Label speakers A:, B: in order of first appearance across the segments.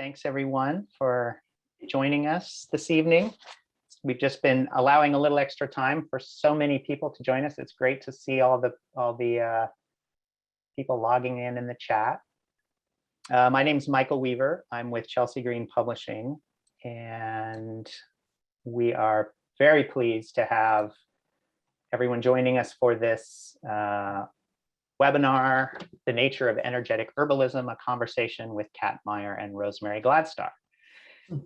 A: Thanks everyone for joining us this evening. We've just been allowing a little extra time for so many people to join us. It's great to see all the people logging in the chat. My name is Michael Weaver. I'm with Chelsea Green Publishing, and we are very pleased to have everyone joining us for this webinar, The Nature of Energetic Herbalism, a conversation with Maier and Rosemary Gladstar.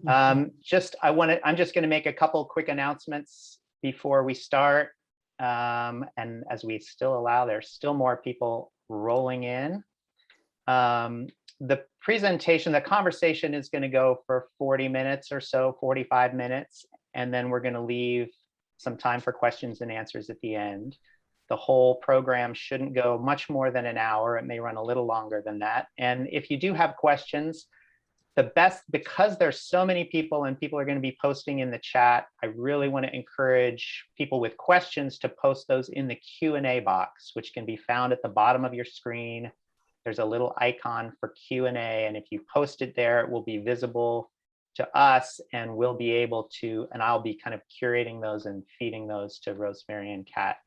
A: I'm just going to make a couple quick announcements before we start. And as we still allow, there's still more people rolling in. The presentation, the conversation is going to go for 40 minutes or so, 45 minutes, and then we're going to leave some time for questions and answers at the end. The whole program shouldn't go much more than an hour. It may run a little longer than that. And if you do have questions, because there's so many people and people are going to be posting in the chat, I really want to encourage people with questions to post those in the Q&A box, which can be found at the bottom of your screen. There's a little icon for Q&A, and if you post it there, it will be visible to us, and we'll be able to, and I'll be kind of curating those and feeding those to Rosemary and Kat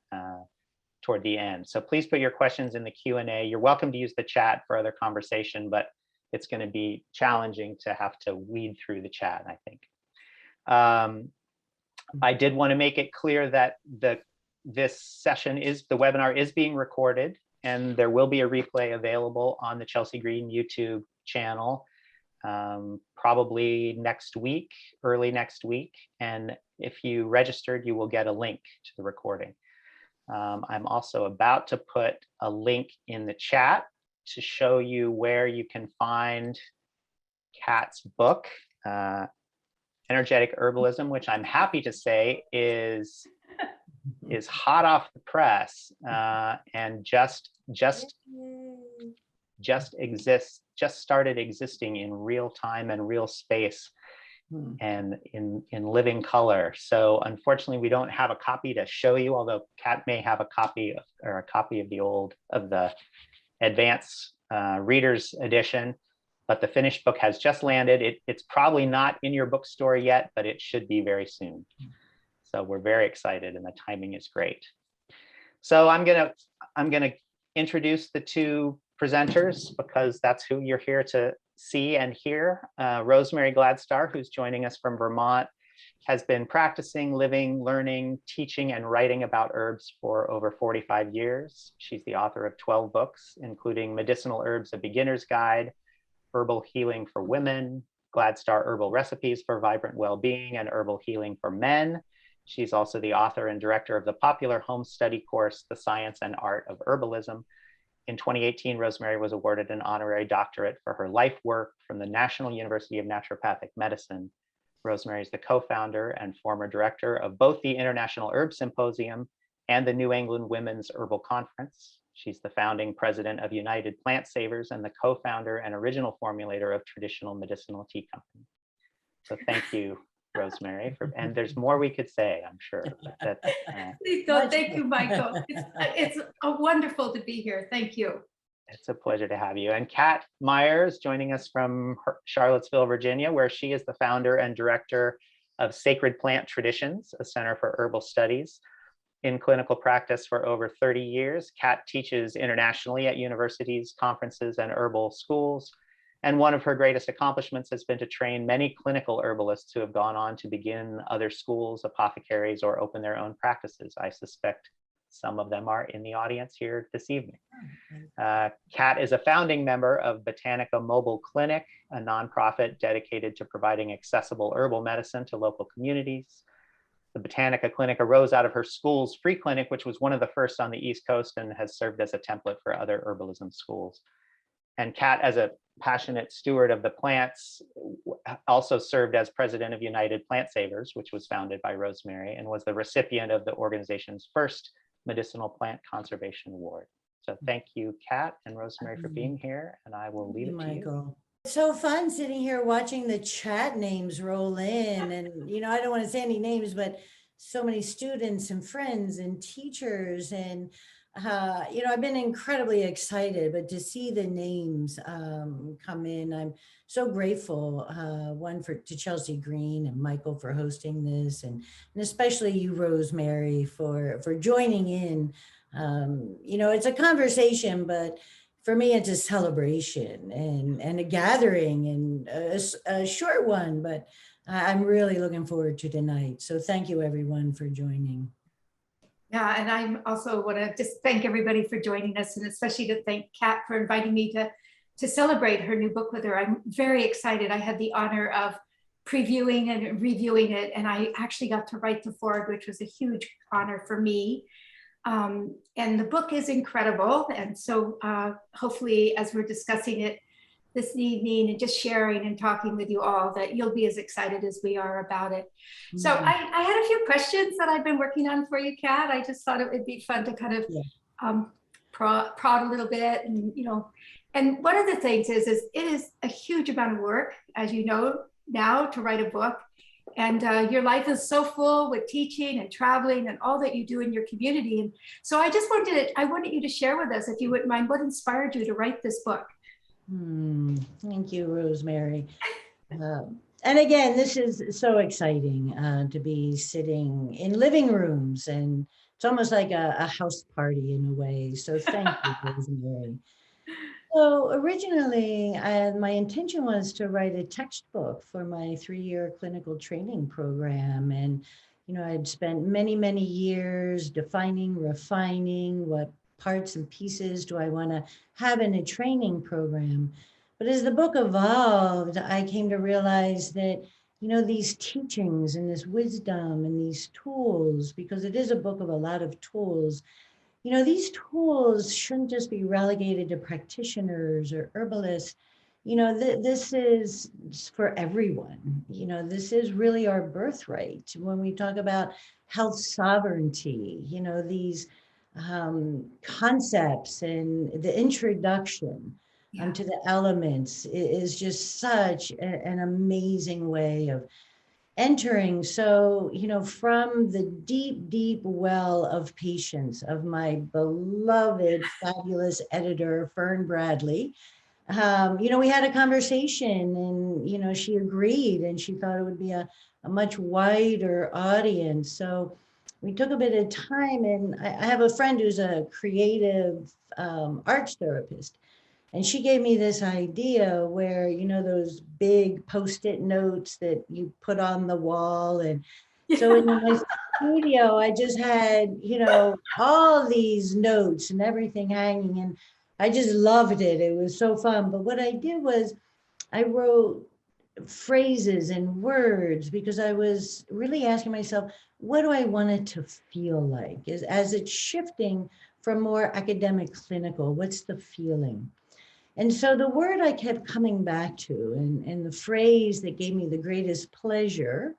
A: toward the end. So please put your questions in the Q&A. You're welcome to use the chat for other conversation, but it's going to be challenging to have to weed through the chat, I think. I did want to make it clear that this session the webinar is being recorded, and there will be a replay available on the Chelsea Green YouTube channel, probably next week, early next week. And if you registered, you will get a link to the recording. I'm also about to put a link in the chat to show you where you can find Kat's book, Energetic Herbalism, which I'm happy to say is hot off the press and just started existing in real time and real space and in living color. So unfortunately, we don't have a copy to show you, although Kat may have a copy of the advanced readers edition, but the finished book has just landed. It's probably not in your bookstore yet, but it should be very soon. So we're very excited, and the timing is great. So I'm gonna introduce the two presenters because that's who you're here to see and hear. Rosemary Gladstar, who's joining us from Vermont, has been practicing, living, learning, teaching, and writing about herbs for over 45 years. She's the author of 12 books, including Medicinal Herbs, A Beginner's Guide, Herbal Healing for Women, Gladstar Herbal Recipes for Vibrant Well-Being, and Herbal Healing for Men. She's also the author and director of the popular home study course, The Science and Art of Herbalism. In 2018, Rosemary was awarded an honorary doctorate for her life work from the National University of Naturopathic Medicine. Rosemary is the co-founder and former director of both the International Herb Symposium and the New England Women's Herbal Conference. She's the founding president of United Plant Savers and the co-founder and original formulator of Traditional Medicinal Tea Company. So thank you, Rosemary, and there's more we could say, I'm sure.
B: Please don't. Thank you, Michael. It's wonderful to be here. Thank you.
A: It's a pleasure to have you. And Kat Maier is joining us from Charlottesville, Virginia, where she is the founder and director of Sacred Plant Traditions, a center for herbal studies. In clinical practice for over 30 years, Kat teaches internationally at universities, conferences, and herbal schools. And one of her greatest accomplishments has been to train many clinical herbalists who have gone on to begin other schools, apothecaries, or open their own practices. I suspect some of them are in the audience here this evening. Kat is a founding member of Botanica Mobile Clinic, a nonprofit dedicated to providing accessible herbal medicine to local communities. The Botanica Clinic arose out of her school's free clinic, which was one of the first on the East Coast and has served as a template for other herbalism schools. And Kat, as a passionate steward of the plants, also served as president of United Plant Savers, which was founded by Rosemary, and was the recipient of the organization's first Medicinal Plant Conservation Award. So thank you, Kat and Rosemary, for being here, and I will leave it to you.
C: It's so fun sitting here watching the chat names roll in, and I don't want to say any names, but so many students and friends and teachers and I've been incredibly excited, but to see the names come in, I'm so grateful. One to Chelsea Green and Michael for hosting this, and especially you, Rosemary, for joining in. It's a conversation, but for me, it's a celebration and a gathering, and a short one, but I'm really looking forward to tonight. So thank you, everyone, for joining.
B: Yeah, and I also want to just thank everybody for joining us, and especially to thank Kat for inviting me to celebrate her new book with her. I'm very excited. I had the honor of previewing and reviewing it, and I actually got to write the foreword, which was a huge honor for me. And the book is incredible. And so hopefully, as we're discussing it this evening and just sharing and talking with you all, that you'll be as excited as we are about it. Mm-hmm. So I had a few questions that I've been working on for you, Kat. I just thought it would be fun to kind of prod a little bit, and and one of the things is it is a huge amount of work, as you know now, to write a book. And your life is so full with teaching and traveling and all that you do in your community. And so I just wanted you to share with us, if you wouldn't mind, what inspired you to write this book?
C: Thank you, Rosemary. And again, this is so exciting to be sitting in living rooms, and it's almost like a house party in a way. So thank you, Rosemary. So originally, my intention was to write a textbook for my 3-year clinical training program. And, I'd spent many, many years defining, refining what parts and pieces do I want to have in a training program. But as the book evolved, I came to realize that, these teachings and this wisdom and these tools, because it is a book of a lot of tools, these tools shouldn't just be relegated to practitioners or herbalists. This is for everyone. This is really our birthright. When we talk about health sovereignty, these concepts and the introduction to the elements is just such an amazing way of entering. So, from the deep, deep well of patience of my beloved, fabulous editor, Fern Bradley, we had a conversation, and, she agreed, and she thought it would be a much wider audience. So we took a bit of time, and I have a friend who's a creative arts therapist. And she gave me this idea where, those big Post-it notes that you put on the wall. And so in my studio, I just had, all these notes and everything hanging. And I just loved it. It was so fun. But what I did was I wrote phrases and words, because I was really asking myself, what do I want it to feel like? As it's shifting from more academic clinical, what's the feeling? And so the word I kept coming back to, and the phrase that gave me the greatest pleasure,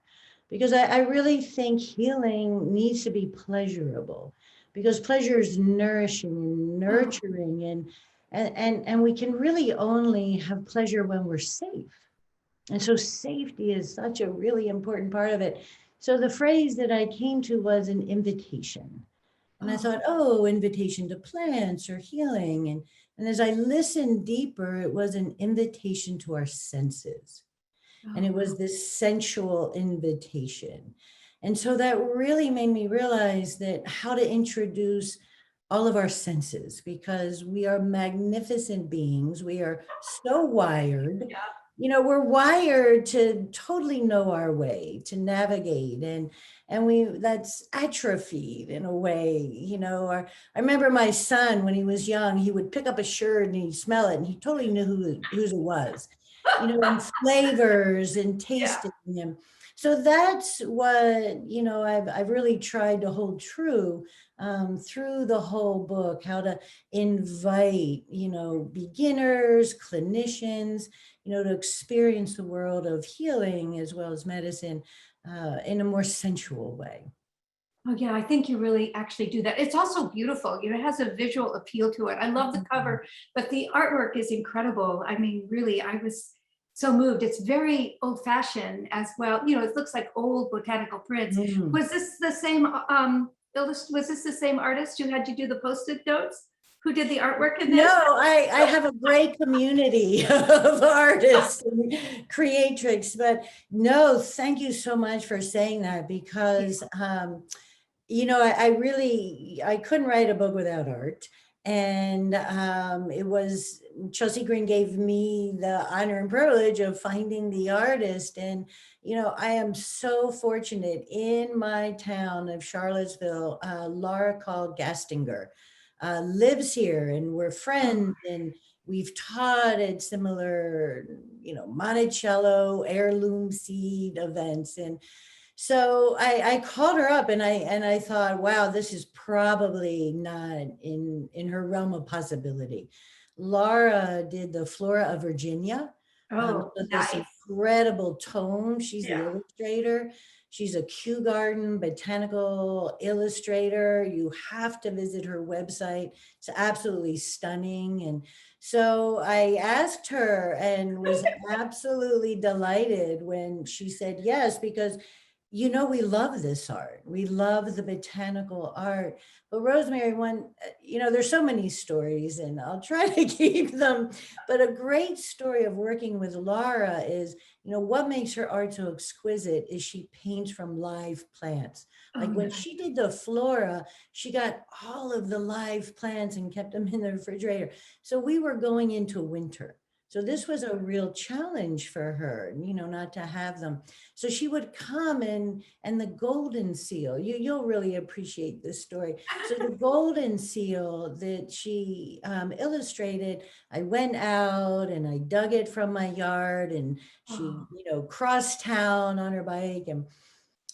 C: because I really think healing needs to be pleasurable, because pleasure is nourishing and nurturing, and we can really only have pleasure when we're safe. And so safety is such a really important part of it. So the phrase that I came to was an invitation. And I thought, invitation to plants or healing. And as I listened deeper, it was an invitation to our senses. And it was this sensual invitation. And so that really made me realize that how to introduce all of our senses, because we are magnificent beings. We are so wired. We're wired to totally know our way, to navigate, and that's atrophied in a way. I remember my son, when he was young, he would pick up a shirt and he'd smell it and he totally knew whose it was, and flavors and tasting them. So that's what, I've really tried to hold true through the whole book, how to invite, beginners, clinicians, to experience the world of healing as well as medicine in a more sensual way.
B: Oh yeah, I think you really actually do that. It's also beautiful. It has a visual appeal to it. I love the cover, but the artwork is incredible. I mean, really, I was so moved. It's very old-fashioned as well. It looks like old botanical prints. Was this the same Was this the same artist who had you do the Post-it notes? Who did the artwork in this?
C: No, I have a great community of artists and creatrix, but no, thank you so much for saying that because, you know, I couldn't write a book without art. And it was, Chelsea Green gave me the honor and privilege of finding the artist. And, you know, I am so fortunate in my town of Charlottesville, Laura called Gastinger lives here and we're friends and we've taught at similar, you know, Monticello heirloom seed events. And so I called her up and I thought, wow, this is probably not in her realm of possibility. Laura did the Flora of Virginia.
B: Oh,
C: So
B: nice.
C: this incredible tome. She's the
B: Yeah.
C: illustrator. She's a Kew Garden botanical illustrator. You have to visit her website. It's absolutely stunning. And so I asked her and was absolutely delighted when she said yes, because you know, we love this art. We love the botanical art. But Rosemary, you know, there's so many stories and I'll try to keep them. But a great story of working with Laura is, you know, what makes her art so exquisite is she paints from live plants. Like when she did the flora, she got all of the live plants and kept them in the refrigerator. So we were going into winter. So this was a real challenge for her, you know, not to have them. So she would come and the golden seal, you'll really appreciate this story. So the golden seal that she illustrated, I went out and I dug it from my yard and she, you know, crossed town on her bike.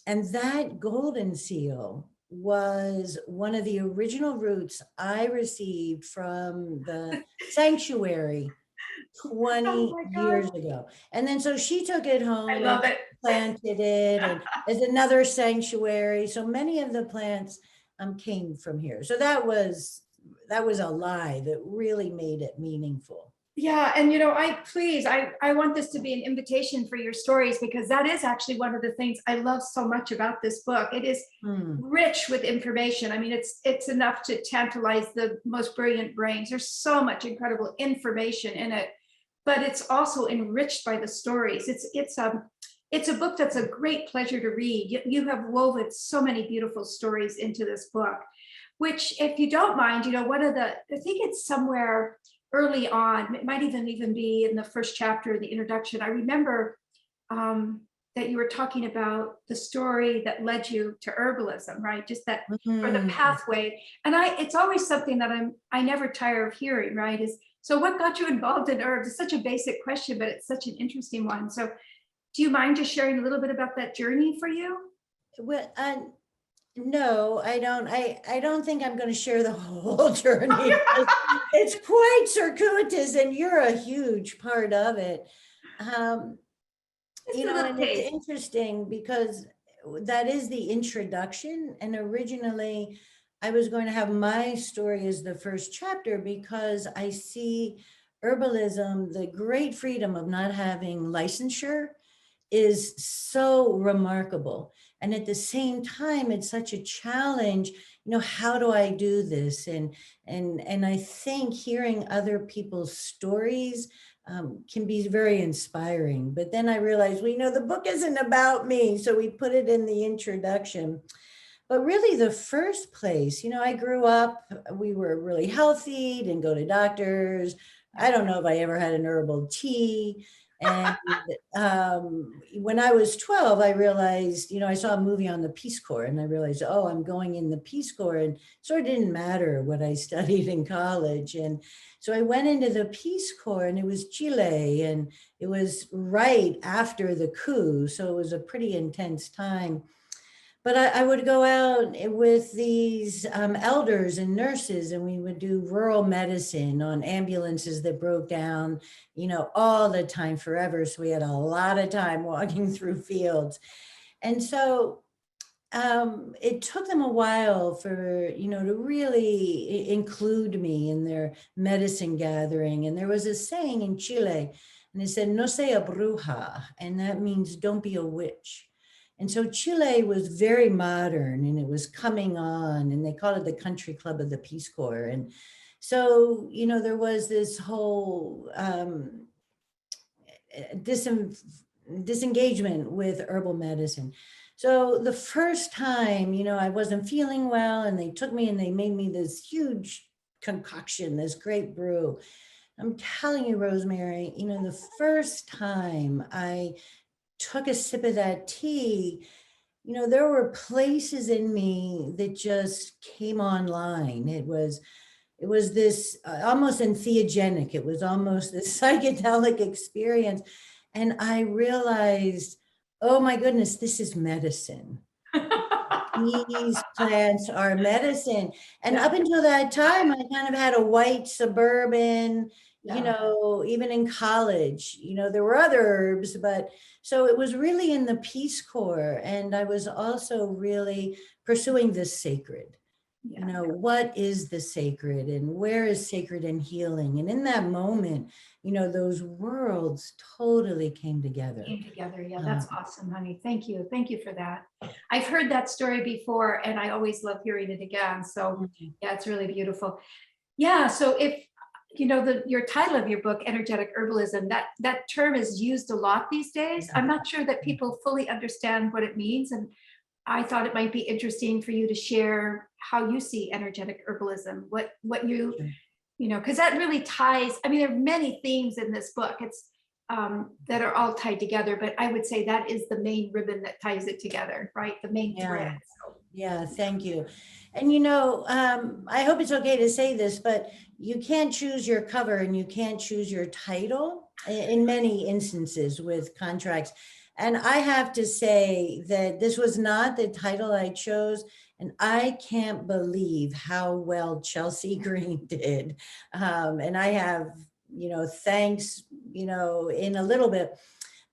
C: And that golden seal was one of the original roots I received from the sanctuary 20 years ago. And then so she took it home and planted it and as another sanctuary. So many of the plants came from here. So that was a lie that really made it meaningful.
B: Yeah, and you know, I want this to be an invitation for your stories because that is actually one of the things I love so much about this book. It is rich with information. I mean, it's enough to tantalize the most brilliant brains. There's so much incredible information in it, but it's also enriched by the stories. It's a book that's a great pleasure to read. You have woven so many beautiful stories into this book, which, if you don't mind, you know, I think it's somewhere early on, it might even be in the first chapter of the introduction. I remember that you were talking about the story that led you to herbalism, right? Just that, or the pathway. And it's always something that I never tire of hearing, right? So what got you involved in herbs? It's such a basic question, but it's such an interesting one. So do you mind just sharing a little bit about that journey for you?
C: Well, no, I don't. I don't think I'm going to share the whole journey. It's quite circuitous, and you're a huge part of it. You know, and it's interesting because that is the introduction. And originally, I was going to have my story as the first chapter because I see herbalism, the great freedom of not having licensure, is so remarkable. And at the same time, it's such a challenge. You know, how do I do this? And I think hearing other people's stories can be very inspiring. But then I realized, well, you know, the book isn't about me. So we put it in the introduction. But really the first place, you know, I grew up, we were really healthy, didn't go to doctors. I don't know if I ever had an herbal tea. And when I was 12, I realized, you know, I saw a movie on the Peace Corps and I realized, oh, I'm going in the Peace Corps, and sort of didn't matter what I studied in college. And so I went into the Peace Corps, and it was Chile, and it was right after the coup. So it was a pretty intense time. But I would go out with these elders and nurses, and we would do rural medicine on ambulances that broke down, you know, all the time, forever. So we had a lot of time walking through fields. And so it took them a while for, you know, to really include me in their medicine gathering. And there was a saying in Chile, and it said, no sea bruja, and that means don't be a witch. And so Chile was very modern and it was coming on, and they called it the country club of the Peace Corps. And so, there was this whole disengagement with herbal medicine. So the first time, I wasn't feeling well, and they took me and they made me this huge concoction, this great brew. I'm telling you, Rosemary, the first time I took a sip of that tea, there were places in me that just came online. It was this almost entheogenic. It was almost this psychedelic experience. And I realized, oh my goodness, this is medicine. These plants are medicine. And up until that time, I kind of had a white suburban, even in college, there were other herbs, but so it was really in the Peace Corps. And I was also really pursuing this sacred. What is the sacred and where is sacred and healing? And in that moment, those worlds totally came together.
B: Yeah, that's awesome, honey. Thank you. Thank you for that. I've heard that story before and I always love hearing it again. So yeah, it's really beautiful. Yeah, so if, your title of your book, Energetic Herbalism, that term is used a lot these days. I'm not sure that people fully understand what it means. And I thought it might be interesting for you to share how you see energetic herbalism, what you, because that really ties, there are many themes in this book. It's that are all tied together, but I would say that is the main ribbon that ties it together, right? The main thread. So.
C: Yeah, thank you. And I hope it's okay to say this, but you can't choose your cover and you can't choose your title in many instances with contracts. And I have to say that this was not the title I chose. And I can't believe how well Chelsea Green did. And I have, thanks, in a little bit,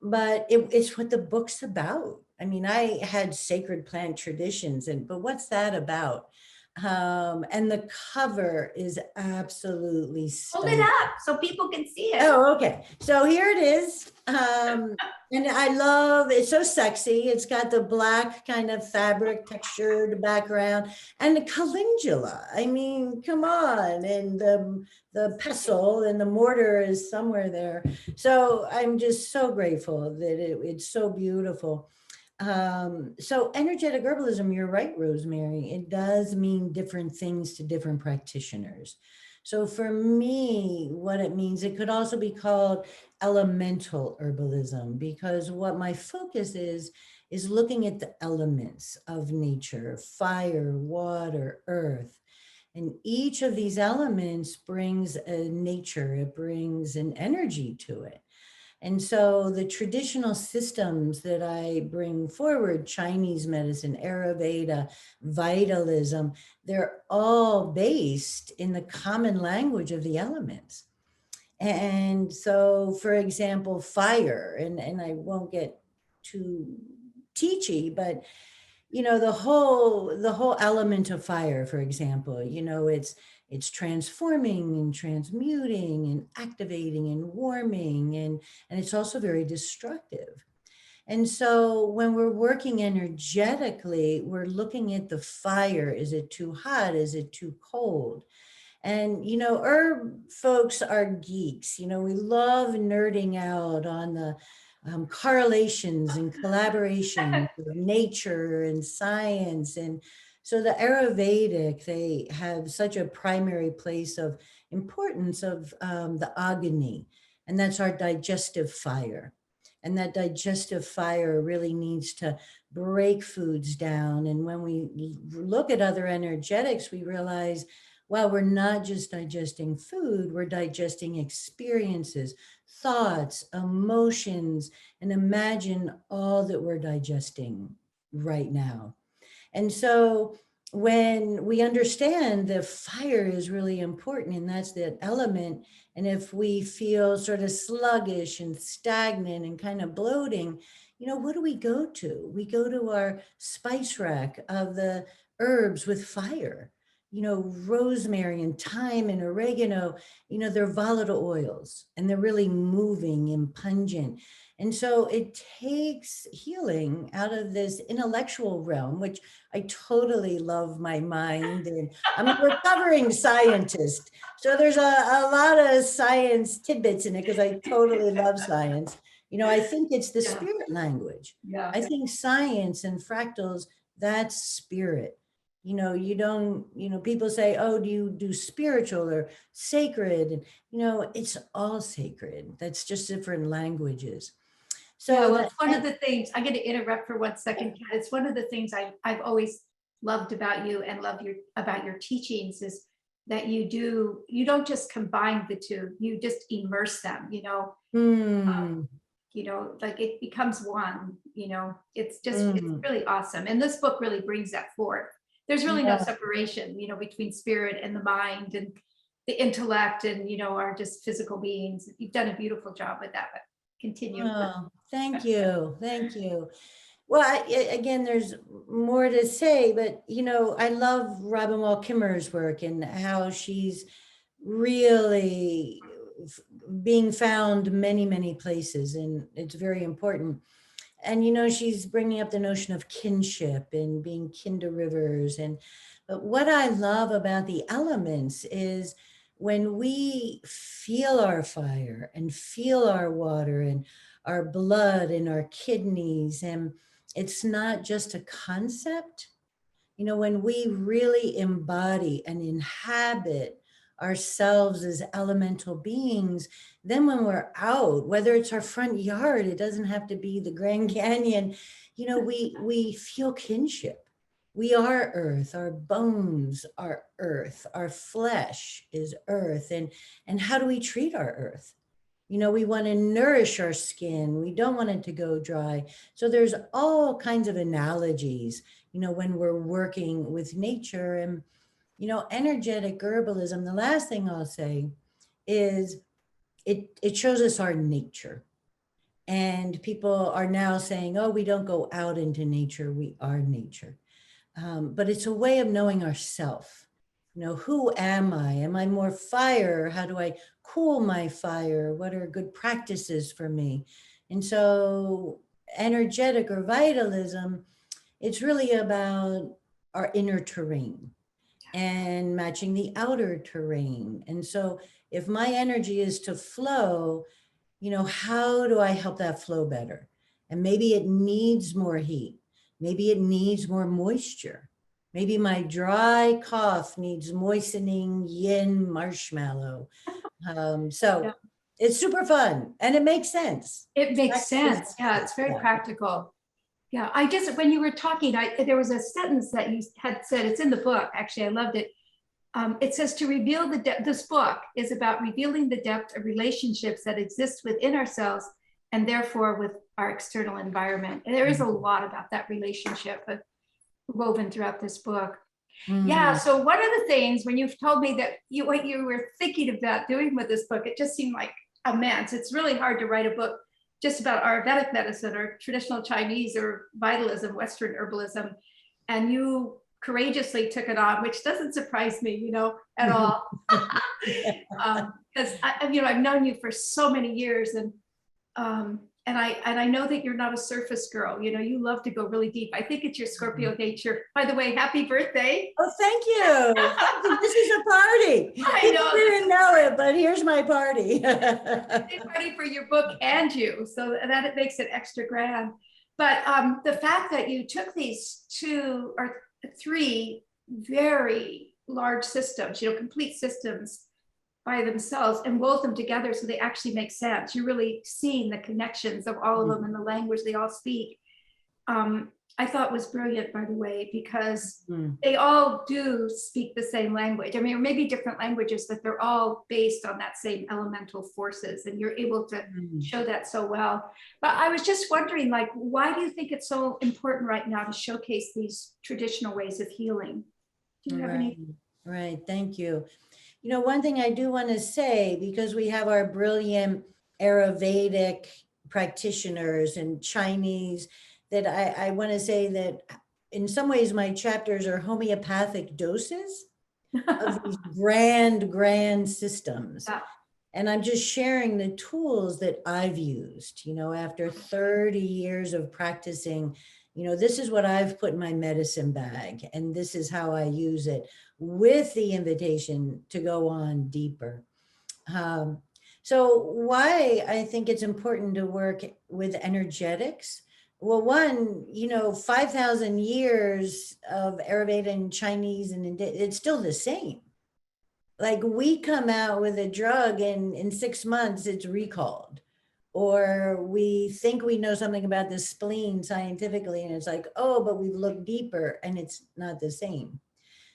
C: but it's what the book's about. I had sacred plant traditions, but what's that about? And the cover is absolutely stunning.
B: Hold it up so people can see it.
C: Oh, okay. So here it is. And I love, it's so sexy. It's got the black kind of fabric textured background and the calendula. Come on. And the pestle and the mortar is somewhere there. So I'm just so grateful that it's so beautiful. So energetic herbalism, you're right, Rosemary. It does mean different things to different practitioners. So for me, what it means, it could also be called elemental herbalism, because what my focus is looking at the elements of nature, fire, water, earth. And each of these elements brings a nature, it brings an energy to it. And so the traditional systems that I bring forward, Chinese medicine, Ayurveda, Vitalism, they're all based in the common language of the elements. And so, for example, fire, and I won't get too teachy, but the whole element of fire, for example, it's transforming and transmuting and activating and warming, and it's also very destructive. And so when we're working energetically, we're looking at the fire. Is it too hot? Is it too cold? And herb folks are geeks. We love nerding out on the correlations and collaboration with nature and science. And so the Ayurvedic, they have such a primary place of importance of the Agni, and that's our digestive fire. And that digestive fire really needs to break foods down. And when we look at other energetics, we realize, wow, we're not just digesting food, we're digesting experiences, thoughts, emotions, and imagine all that we're digesting right now. And so when we understand the fire is really important, and that's that element, and if we feel sort of sluggish and stagnant and kind of bloating, what do we go to? We go to our spice rack of the herbs with fire. Rosemary and thyme and oregano, they're volatile oils and they're really moving and pungent. And so it takes healing out of this intellectual realm, which I totally love my mind. And I'm a recovering scientist. So there's a lot of science tidbits in it because I totally love science. I think it's the
B: Yeah.
C: spirit language.
B: Yeah.
C: I think science and fractals, that's spirit. You don't, people say, oh, do you do spiritual or sacred? And, it's all sacred. That's just different languages.
B: Yeah,
C: So
B: well, it's one of the things, I'm going to interrupt for 1 second, Kat. It's one of the things I've always loved about you and love about your teachings is that you don't just combine the two, you just immerse them, like it becomes one, it's really awesome. And this book really brings that forth. There's really no separation, between spirit and the mind and the intellect and, our just physical beings. You've done a beautiful job with that, but continue.
C: Oh, thank you. Thank you. Well, again, there's more to say, but, I love Robin Wall Kimmerer's work and how she's really being found many, many places. And it's very important. And, she's bringing up the notion of kinship and being kin to rivers. But what I love about the elements is when we feel our fire and feel our water and our blood and our kidneys, and it's not just a concept, when we really embody and inhabit ourselves as elemental beings, then when we're out, whether it's our front yard, it doesn't have to be the Grand Canyon, we feel kinship. We are earth, our bones are earth, our flesh is earth. And how do we treat our earth? We want to nourish our skin. We don't want it to go dry. So there's all kinds of analogies, when we're working with nature. And, energetic herbalism, the last thing I'll say is it shows us our nature. And people are now saying, oh, we don't go out into nature, we are nature. But it's a way of knowing ourself. Who am I? Am I more fire? How do I cool my fire? What are good practices for me? And so energetic or vitalism, it's really about our inner terrain and matching the outer terrain. And so if my energy is to flow, how do I help that flow better? And maybe it needs more heat. Maybe it needs more moisture. Maybe my dry cough needs moistening yin marshmallow. So it's super fun and it makes sense.
B: It makes sense. Yeah, it's very practical. Yeah, when you were talking, there was a sentence that you had said, it's in the book, actually, I loved it. It says to reveal the depth, this book is about revealing the depth of relationships that exist within ourselves and therefore with our external environment. And there is a lot about that relationship woven throughout this book. Yeah, so one of the things when you've told me that what you were thinking about doing with this book, it just seemed like immense. It's really hard to write a book just about Ayurvedic medicine or traditional Chinese or vitalism, Western herbalism. And you courageously took it on, which doesn't surprise me, at all. Because I've known you for so many years, and I know that you're not a surface girl. You love to go really deep. I think it's your Scorpio nature. By the way, happy birthday!
C: Oh, thank you. This is a party.
B: I know.
C: People didn't know it, but here's my party.
B: It's party for your book and you, so that it makes it extra grand. But the fact that you took these 2 or 3 very large systems, complete systems by themselves and wove them together so they actually make sense. You're really seeing the connections of all of them and the language they all speak. I thought was brilliant, by the way, because they all do speak the same language. I mean, or maybe different languages, but they're all based on that same elemental forces, and you're able to show that so well. But I was just wondering, why do you think it's so important right now to showcase these traditional ways of healing? Do you have any?
C: Right, thank you. One thing I do want to say, because we have our brilliant Ayurvedic practitioners and Chinese, that I want to say that in some ways my chapters are homeopathic doses of these grand systems. And I'm just sharing the tools that I've used, after 30 years of practicing, this is what I've put in my medicine bag, and this is how I use it, with the invitation to go on deeper. So why I think it's important to work with energetics. Well, one, 5,000 years of Ayurveda and Chinese, and it's still the same. Like, we come out with a drug and in 6 months it's recalled, or we think we know something about the spleen scientifically, and it's like, oh, but we've looked deeper and it's not the same.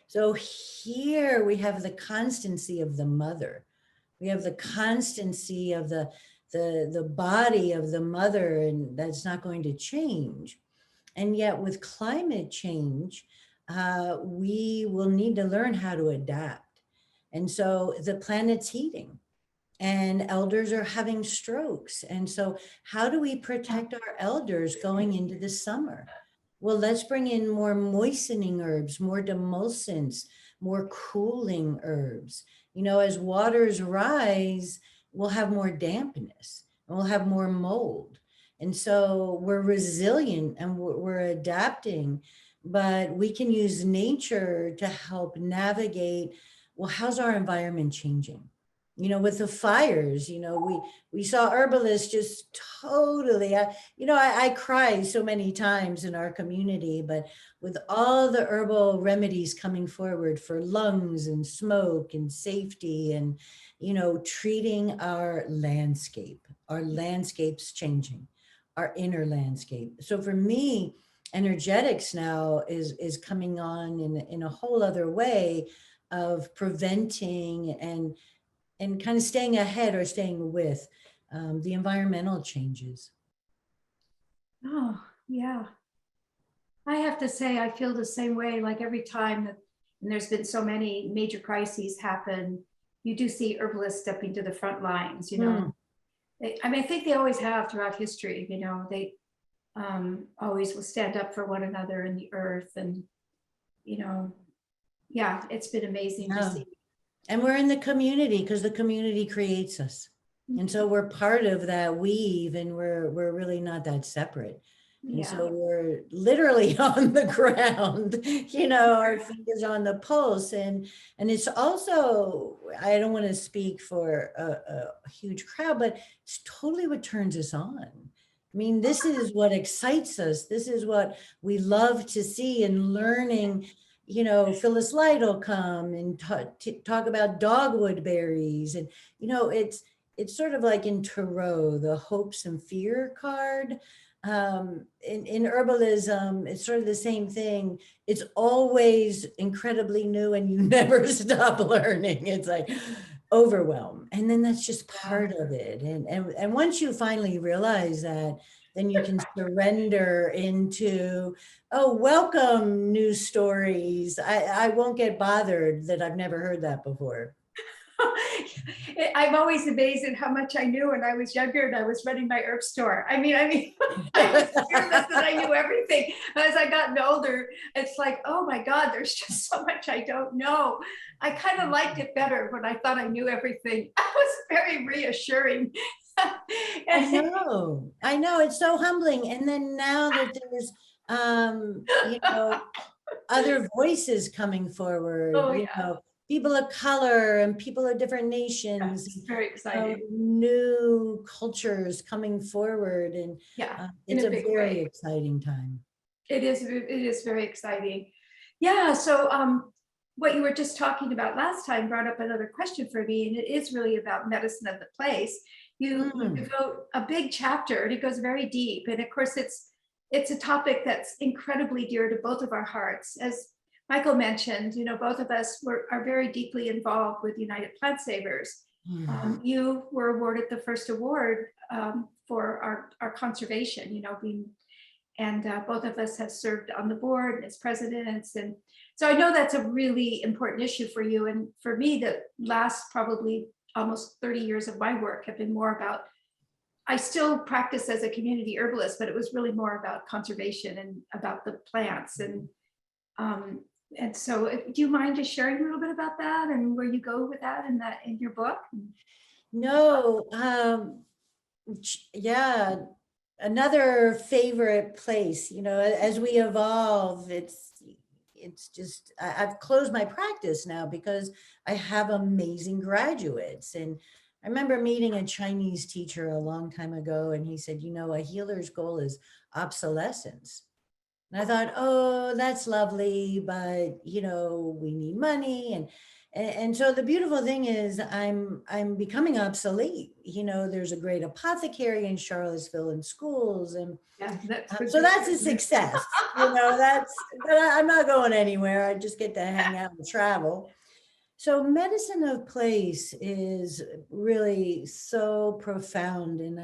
C: So here we have the constancy of the mother. We have the constancy of the body of the mother, and that's not going to change. And yet with climate change, we will need to learn how to adapt. And so the planet's heating and elders are having strokes. And so how do we protect our elders going into the summer? Well, let's bring in more moistening herbs, more demulcents, more cooling herbs. As waters rise, we'll have more dampness and we'll have more mold. And so we're resilient and we're adapting, but we can use nature to help navigate. Well, how's our environment changing? With the fires, we saw herbalists just totally, I cry so many times in our community, but with all the herbal remedies coming forward for lungs and smoke and safety and, treating our landscape's changing, our inner landscape. So for me, energetics now is coming on in a whole other way of preventing and kind of staying ahead or staying with the environmental changes.
B: Oh, yeah. I have to say, I feel the same way. Like, every time that, and there's been so many major crises happen, you do see herbalists stepping to the front lines, I think they always have throughout history, they always will stand up for one another in the earth. And, yeah, it's been amazing to see.
C: And we're in the community because the community creates us. And so we're part of that weave, and we're really not that separate. And so we're literally on the ground, our fingers on the pulse. And it's also, I don't want to speak for a huge crowd, but it's totally what turns us on. I mean, this is what excites us. This is what we love to see, and learning. Phyllis Light will come and talk about dogwood berries. And, it's sort of like in tarot, the hopes and fear card. In herbalism, it's sort of the same thing. It's always incredibly new and you never stop learning. It's like overwhelm. And then that's just part of it. And once you finally realize that, then you can surrender into, oh, welcome new stories. I won't get bothered that I've never heard that before.
B: I'm always amazed at how much I knew when I was younger and I was running my herb store. I mean, I was fearless that I knew everything. As I gotten older, it's like, oh my God, there's just so much I don't know. I kind of liked it better when I thought I knew everything. It was very reassuring.
C: I know, it's so humbling. And then now that there's, other voices coming forward, people of color and people of different nations.
B: It's very exciting.
C: New cultures coming forward, and it's a very exciting time.
B: It is very exciting. Yeah. So what you were just talking about last time brought up another question for me, and it is really about medicine of the place. You devote a big chapter, and it goes very deep. And of course, it's a topic that's incredibly dear to both of our hearts. As Michael mentioned, both of us are very deeply involved with United Plant Savers. You were awarded the first award for our conservation, and both of us have served on the board as presidents. And so I know that's a really important issue for you. And for me, the last probably almost 30 years of my work have been more about, I still practice as a community herbalist, but it was really more about conservation and about the plants. And so do you mind just sharing a little bit about that and where you go with that in your book?
C: No, yeah, another favorite place, as we evolve, it's just, I've closed my practice now because I have amazing graduates. And I remember meeting a Chinese teacher a long time ago, and he said, a healer's goal is obsolescence. And I thought, oh, that's lovely, but we need money. And so the beautiful thing is I'm becoming obsolete. There's a great apothecary in Charlottesville in schools. And
B: Yeah, that's
C: so that's a success. But I'm not going anywhere. I just get to hang out and travel. So medicine of place is really so profound. And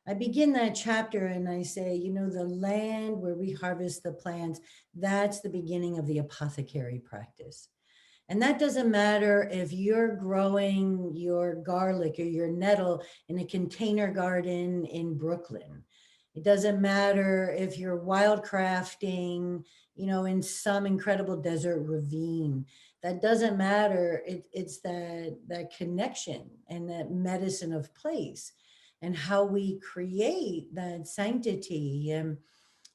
C: I begin that chapter and I say, the land where we harvest the plants, that's the beginning of the apothecary practice. And that doesn't matter if you're growing your garlic or your nettle in a container garden in Brooklyn. It doesn't matter if you're wildcrafting, in some incredible desert ravine. That doesn't matter. It's that connection and that medicine of place and how we create that sanctity. And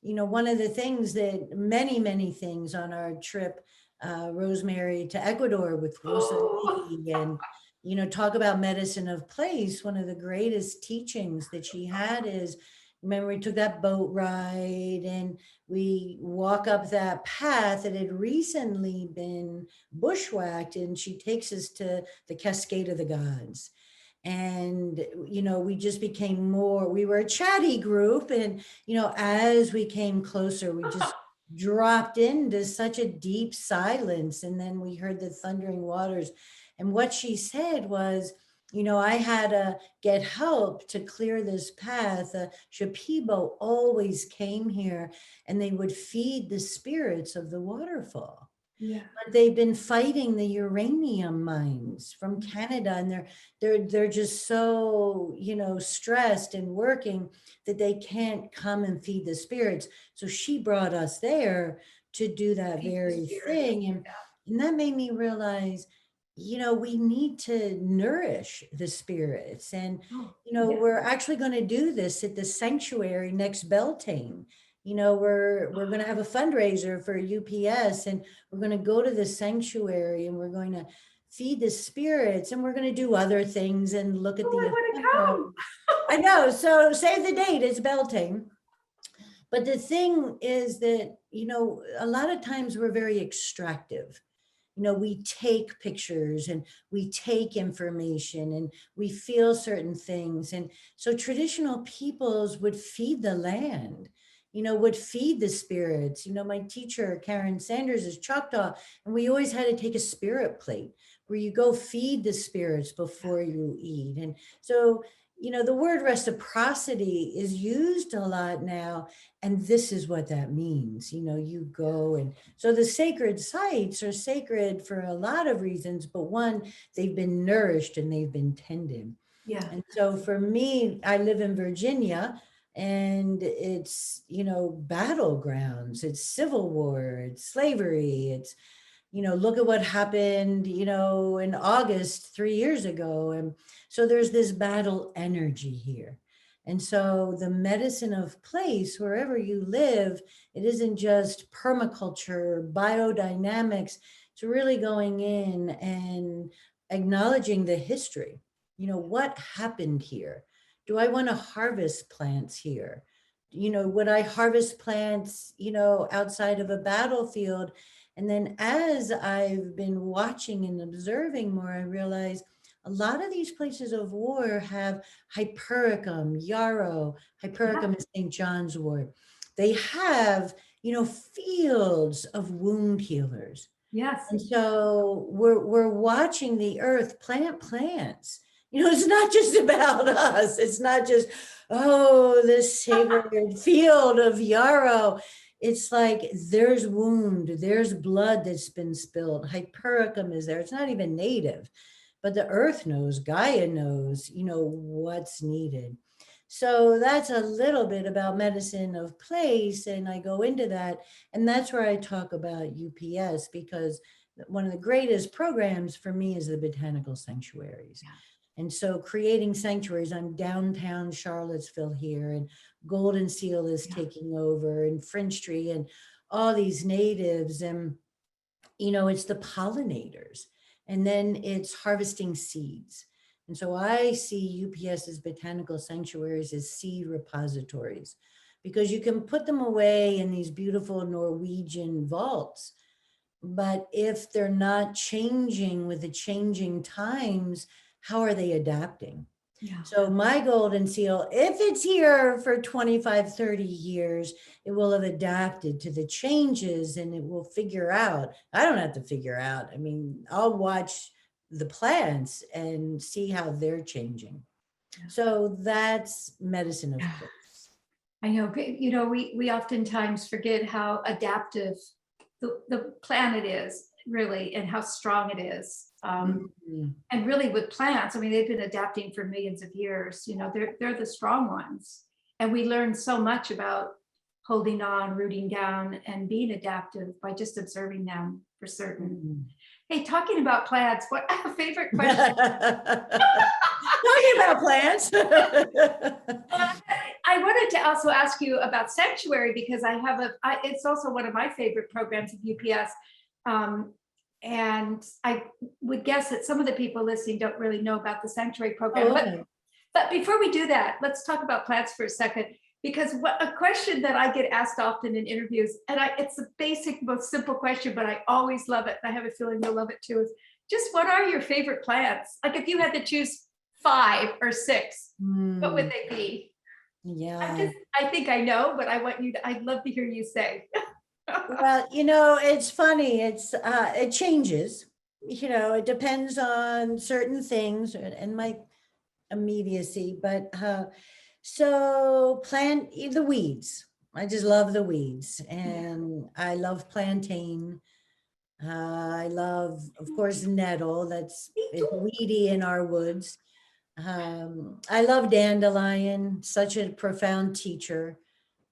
C: one of the things that many things on our trip, Rosemary, to Ecuador with Rosalie, and talk about medicine of place. One of the greatest teachings that she had is, remember, we took that boat ride and we walk up that path that had recently been bushwhacked, and she takes us to the Cascade of the Gods. And we just became more, we were a chatty group, and as we came closer, we just dropped into such a deep silence, and then we heard the thundering waters. And what she said was, I had to get help to clear this path. Shipibo always came here and they would feed the spirits of the waterfall.
B: Yeah.
C: But they've been fighting the uranium mines from Canada, and they're just so stressed and working that they can't come and feed the spirits. So she brought us there to do that very thing, and that made me realize, we need to nourish the spirits. And we're actually going to do this at the sanctuary next Beltane. We're going to have a fundraiser for UPS, and we're going to go to the sanctuary and we're going to feed the spirits, and we're going to do other things and look at
B: I want to come.
C: I know. So save the date. It's Beltane. But the thing is that, a lot of times we're very extractive. We take pictures and we take information and we feel certain things. And so traditional peoples would feed the land, would feed the spirits. My teacher, Karen Sanders, is Choctaw, and we always had to take a spirit plate where you go feed the spirits before you eat. And so, the word reciprocity is used a lot now, and this is what that means. You go, and so the sacred sites are sacred for a lot of reasons, but one, they've been nourished and they've been tended.
B: Yeah.
C: And so for me, I live in Virginia, and it's, battlegrounds, it's civil war, it's slavery, it's, look at what happened, in August 3 years ago. And so there's this battle energy here. And so the medicine of place, wherever you live, it isn't just permaculture, biodynamics. It's really going in and acknowledging the history. What happened here? Do I want to harvest plants here? Would I harvest plants, outside of a battlefield? And then as I've been watching and observing more, I realize a lot of these places of war have hypericum, yarrow. Hypericum is St. John's wort. They have, fields of wound healers.
B: Yes.
C: And so we're watching the earth plant plants. It's not just about us. It's not just, oh, this sacred field of yarrow. It's like there's wound, there's blood that's been spilled. Hypericum is there. It's not even native, but the earth knows, Gaia knows, what's needed. So that's a little bit about medicine of place. And I go into that. And that's where I talk about UPS, because one of the greatest programs for me is the botanical sanctuaries. And so creating sanctuaries, I'm downtown Charlottesville here, and Golden Seal is taking over, and French Tree, and all these natives. And, it's the pollinators, and then it's harvesting seeds. And so I see UPS's botanical sanctuaries as seed repositories, because you can put them away in these beautiful Norwegian vaults. But if they're not changing with the changing times, how are they adapting?
B: Yeah.
C: So my golden seal, if it's here for 25, 30 years, it will have adapted to the changes, and it will figure out. I don't have to figure out. I mean, I'll watch the plants and see how they're changing. So that's medicine of place.
B: I know, but we oftentimes forget how adaptive the planet is, really, and how strong it is. And really with plants, I mean, they've been adapting for millions of years. They're the strong ones. And we learn so much about holding on, rooting down, and being adaptive by just observing them for certain. Hey, talking about plants, what a favorite question.
C: Talking about plants.
B: I wanted to also ask you about Sanctuary, because it's also one of my favorite programs of UPS. And I would guess that some of the people listening don't really know about the Sanctuary program.
C: Oh, okay.
B: But before we do that, let's talk about plants for a second, because a question that I get asked often in interviews, and it's a basic, most simple question, but I always love it. I have a feeling you'll love it too, is just what are your favorite plants? Like if you had to choose 5 or 6, what would they be?
C: Yeah.
B: I think I know, but I'd love to hear you say.
C: Well, it's funny. It changes. It depends on certain things and my immediacy. But so plant the weeds. I just love the weeds, and I love plantain. I love, of course, nettle. It's weedy in our woods. I love dandelion, such a profound teacher.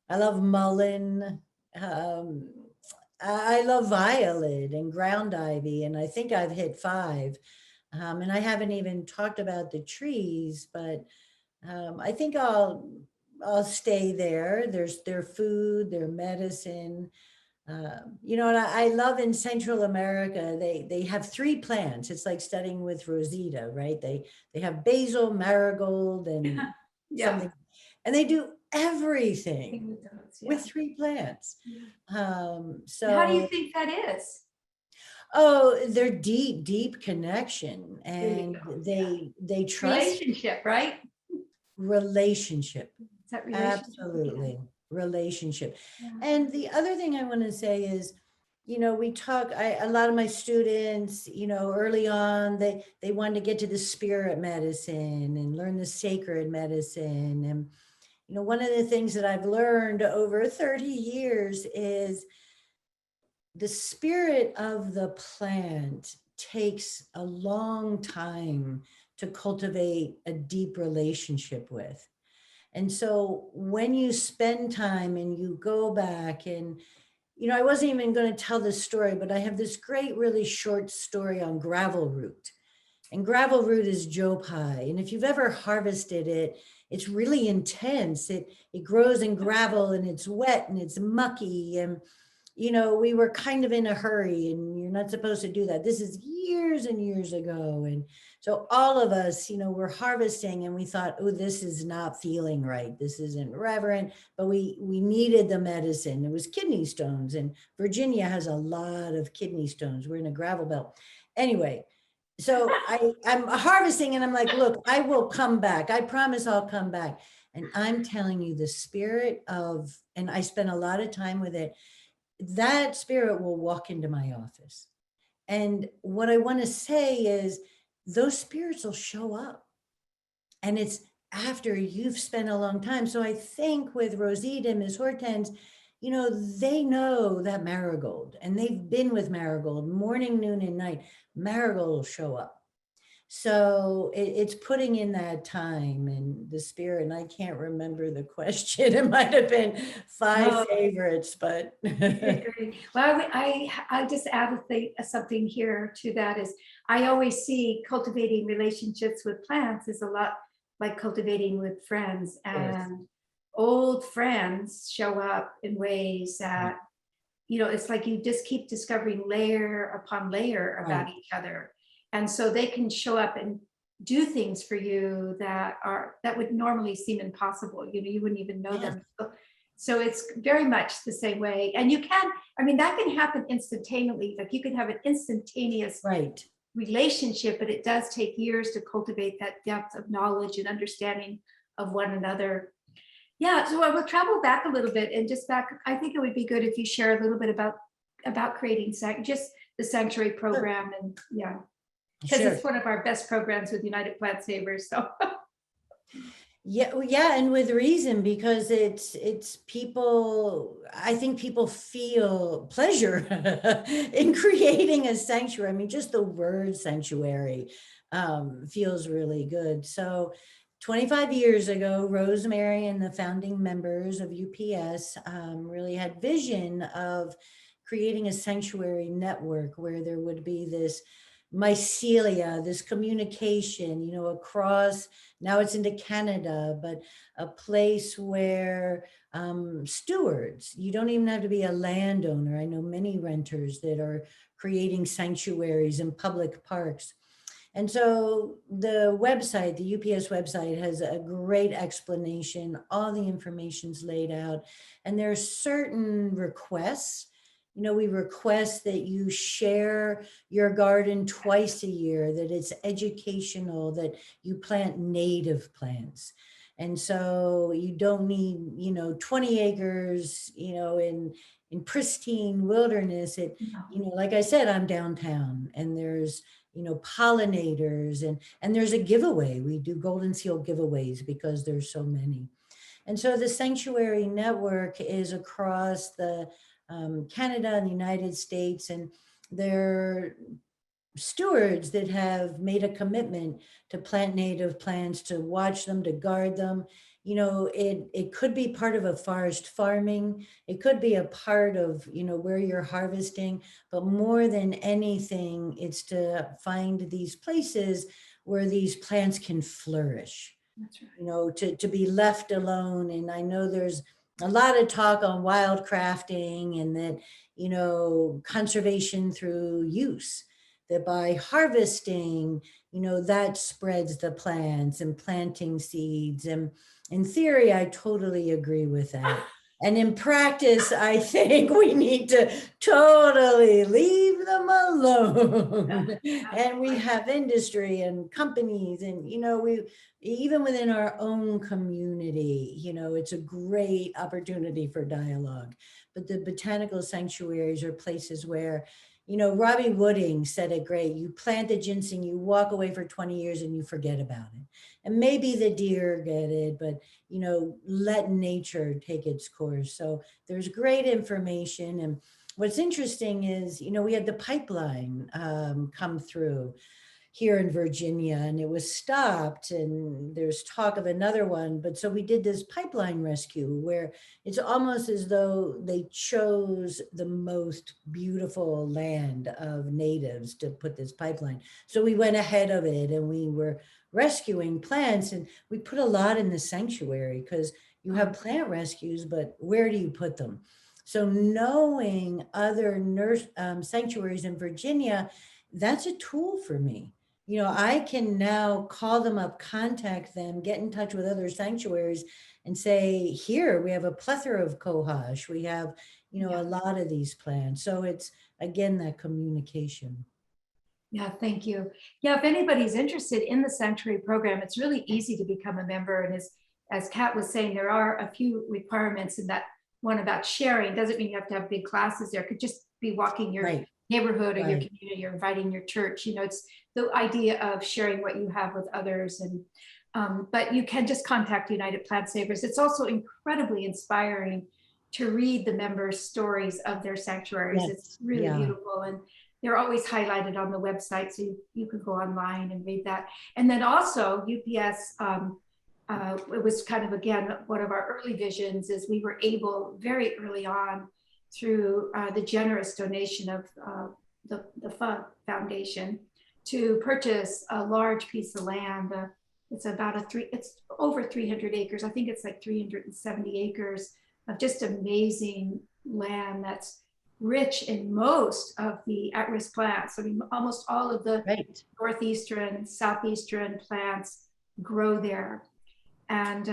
C: I love mullein. I love violet and ground ivy, and I think I've hit 5. And I haven't even talked about the trees, but I think I'll stay there. There's their food, their medicine. And I love in Central America, they have 3 plants. It's like studying with Rosita, right? They have basil, marigold, and something, and they do everything with 3 plants. So
B: how do you think that is?
C: Oh, they're deep connection, and they trust.
B: Relationship, right?
C: Relationship.
B: Is that relationship?
C: Absolutely. Relationship. And the other thing I want to say is, we talk, a lot of my students, early on, they wanted to get to the spirit medicine and learn the sacred medicine. And, one of the things that I've learned over 30 years is the spirit of the plant takes a long time to cultivate a deep relationship with. And so when you spend time and you go back and, I wasn't even going to tell this story, but I have this great, really short story on gravel root. And gravel root is Joe pie. And if you've ever harvested it, it's really intense. It grows in gravel, and it's wet and it's mucky. And, we were kind of in a hurry, and you're not supposed to do that. This is years and years ago. And so all of us, we're harvesting, and we thought, oh, this is not feeling right. This isn't reverent, but we needed the medicine. It was kidney stones, and Virginia has a lot of kidney stones. We're in a gravel belt. Anyway, so I'm harvesting, and I'm like, look, I will come back. I promise I'll come back. And I'm telling you, the spirit of, and I spent a lot of time with it, that spirit will walk into my office. And what I want to say is those spirits will show up. And it's after you've spent a long time. So I think with Rosita and Ms. Hortense, they know that marigold, and they've been with marigold morning, noon, and night. Marigold will show up. So it's putting in that time and the spirit. And I can't remember the question. It might have been five favorites, but.
B: Well, I just add something here to that is I always see cultivating relationships with plants is a lot like cultivating with friends, and old friends show up in ways that, it's like you just keep discovering layer upon layer about each other. And so they can show up and do things for you that would normally seem impossible. You wouldn't even know them. So it's very much the same way. And that can happen instantaneously. Like you can have an instantaneous relationship, but it does take years to cultivate that depth of knowledge and understanding of one another. Yeah, so I will travel back a little bit and I think it would be good if you share a little bit about creating just the sanctuary program and because it's one of our best programs with United Plant Savers. So
C: yeah, and with reason, because it's people. I think people feel pleasure in creating a sanctuary. I mean, just the word sanctuary feels really good. So 25 years ago, Rosemary and the founding members of UPS really had vision of creating a sanctuary network where there would be this mycelia, this communication, across, now it's into Canada, but a place where stewards, you don't even have to be a landowner. I know many renters that are creating sanctuaries in public parks. And so the website, the UPS website, has a great explanation. All the information's laid out, and there are certain requests. We request that you share your garden twice a year, that it's educational, that you plant native plants. And so you don't need, 20 acres, in pristine wilderness. Like I said, I'm downtown, and there's, pollinators, and there's a giveaway. We do golden seal giveaways because there's so many. And so the sanctuary network is across the Canada and the United States, and they're stewards that have made a commitment to plant native plants, to watch them, to guard them. It could be part of a forest farming. It could be a part of, where you're harvesting, but more than anything, it's to find these places where these plants can flourish. That's right. To be left alone. And I know there's a lot of talk on wildcrafting and that, conservation through use, that by harvesting, that spreads the plants and planting seeds. And in theory, I totally agree with that. And in practice, I think we need to totally leave them alone. And we have industry and companies, and, we, even within our own community, it's a great opportunity for dialogue. But the botanical sanctuaries are places where, Robbie Wooding said it great. You plant the ginseng, you walk away for 20 years and you forget about it. And maybe the deer get it, but, let nature take its course. So there's great information. And what's interesting is, we had the pipeline come through here in Virginia, and it was stopped, and there's talk of another one. But so we did this pipeline rescue where it's almost as though they chose the most beautiful land of natives to put this pipeline. So we went ahead of it, and we were rescuing plants, and we put a lot in the sanctuary because you have plant rescues, but where do you put them? So knowing other sanctuaries in Virginia, that's a tool for me. I can now call them up, contact them, get in touch with other sanctuaries and say, here, we have a plethora of cohosh. We have, a lot of these plants. So it's, again, that communication.
B: Yeah, thank you. Yeah, if anybody's interested in the sanctuary program, it's really easy to become a member. And as Kat was saying, there are a few requirements, in that one about sharing doesn't mean you have to have big classes there. It could just be walking your neighborhood or your community, or inviting your church. It's the idea of sharing what you have with others. And but you can just contact United Plant Savers. It's also incredibly inspiring to read the members' stories of their sanctuaries. It's really beautiful. And they're always highlighted on the website, so you can go online and read that. And then also UPS, it was kind of, again, one of our early visions is we were able very early on through the generous donation of the Foundation to purchase a large piece of land. It's over 300 acres. I think it's like 370 acres of just amazing land that's rich in most of the at-risk plants. I mean, almost all of the northeastern, southeastern plants grow there. And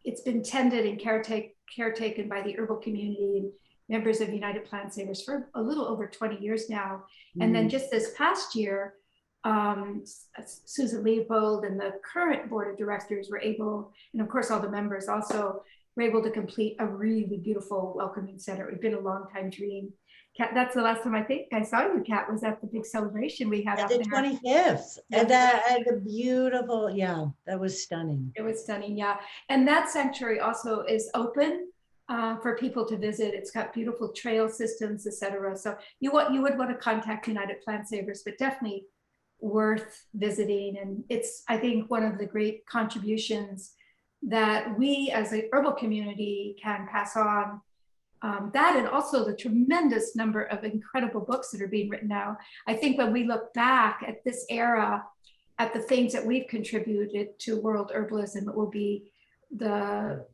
B: it's been tended and caretaken by the herbal community and members of United Plant Savers for a little over 20 years now. And then just this past year, Susan Leopold and the current board of directors were able, and of course all the members also, were able to complete a really beautiful welcoming center. It's been a long time dream. Kat, that's the last time I think I saw you, Kat, was at the big celebration we had out there.
C: The 25th. And the beautiful, yeah, that was stunning.
B: It was stunning, yeah. And that sanctuary also is open for people to visit. It's got beautiful trail systems, etc. So you would want to contact United Plant Savers, but definitely worth visiting. And it's, I think, one of the great contributions that we as a herbal community can pass on. That, and also the tremendous number of incredible books that are being written now. I think when we look back at this era, at the things that we've contributed to world herbalism, it will be the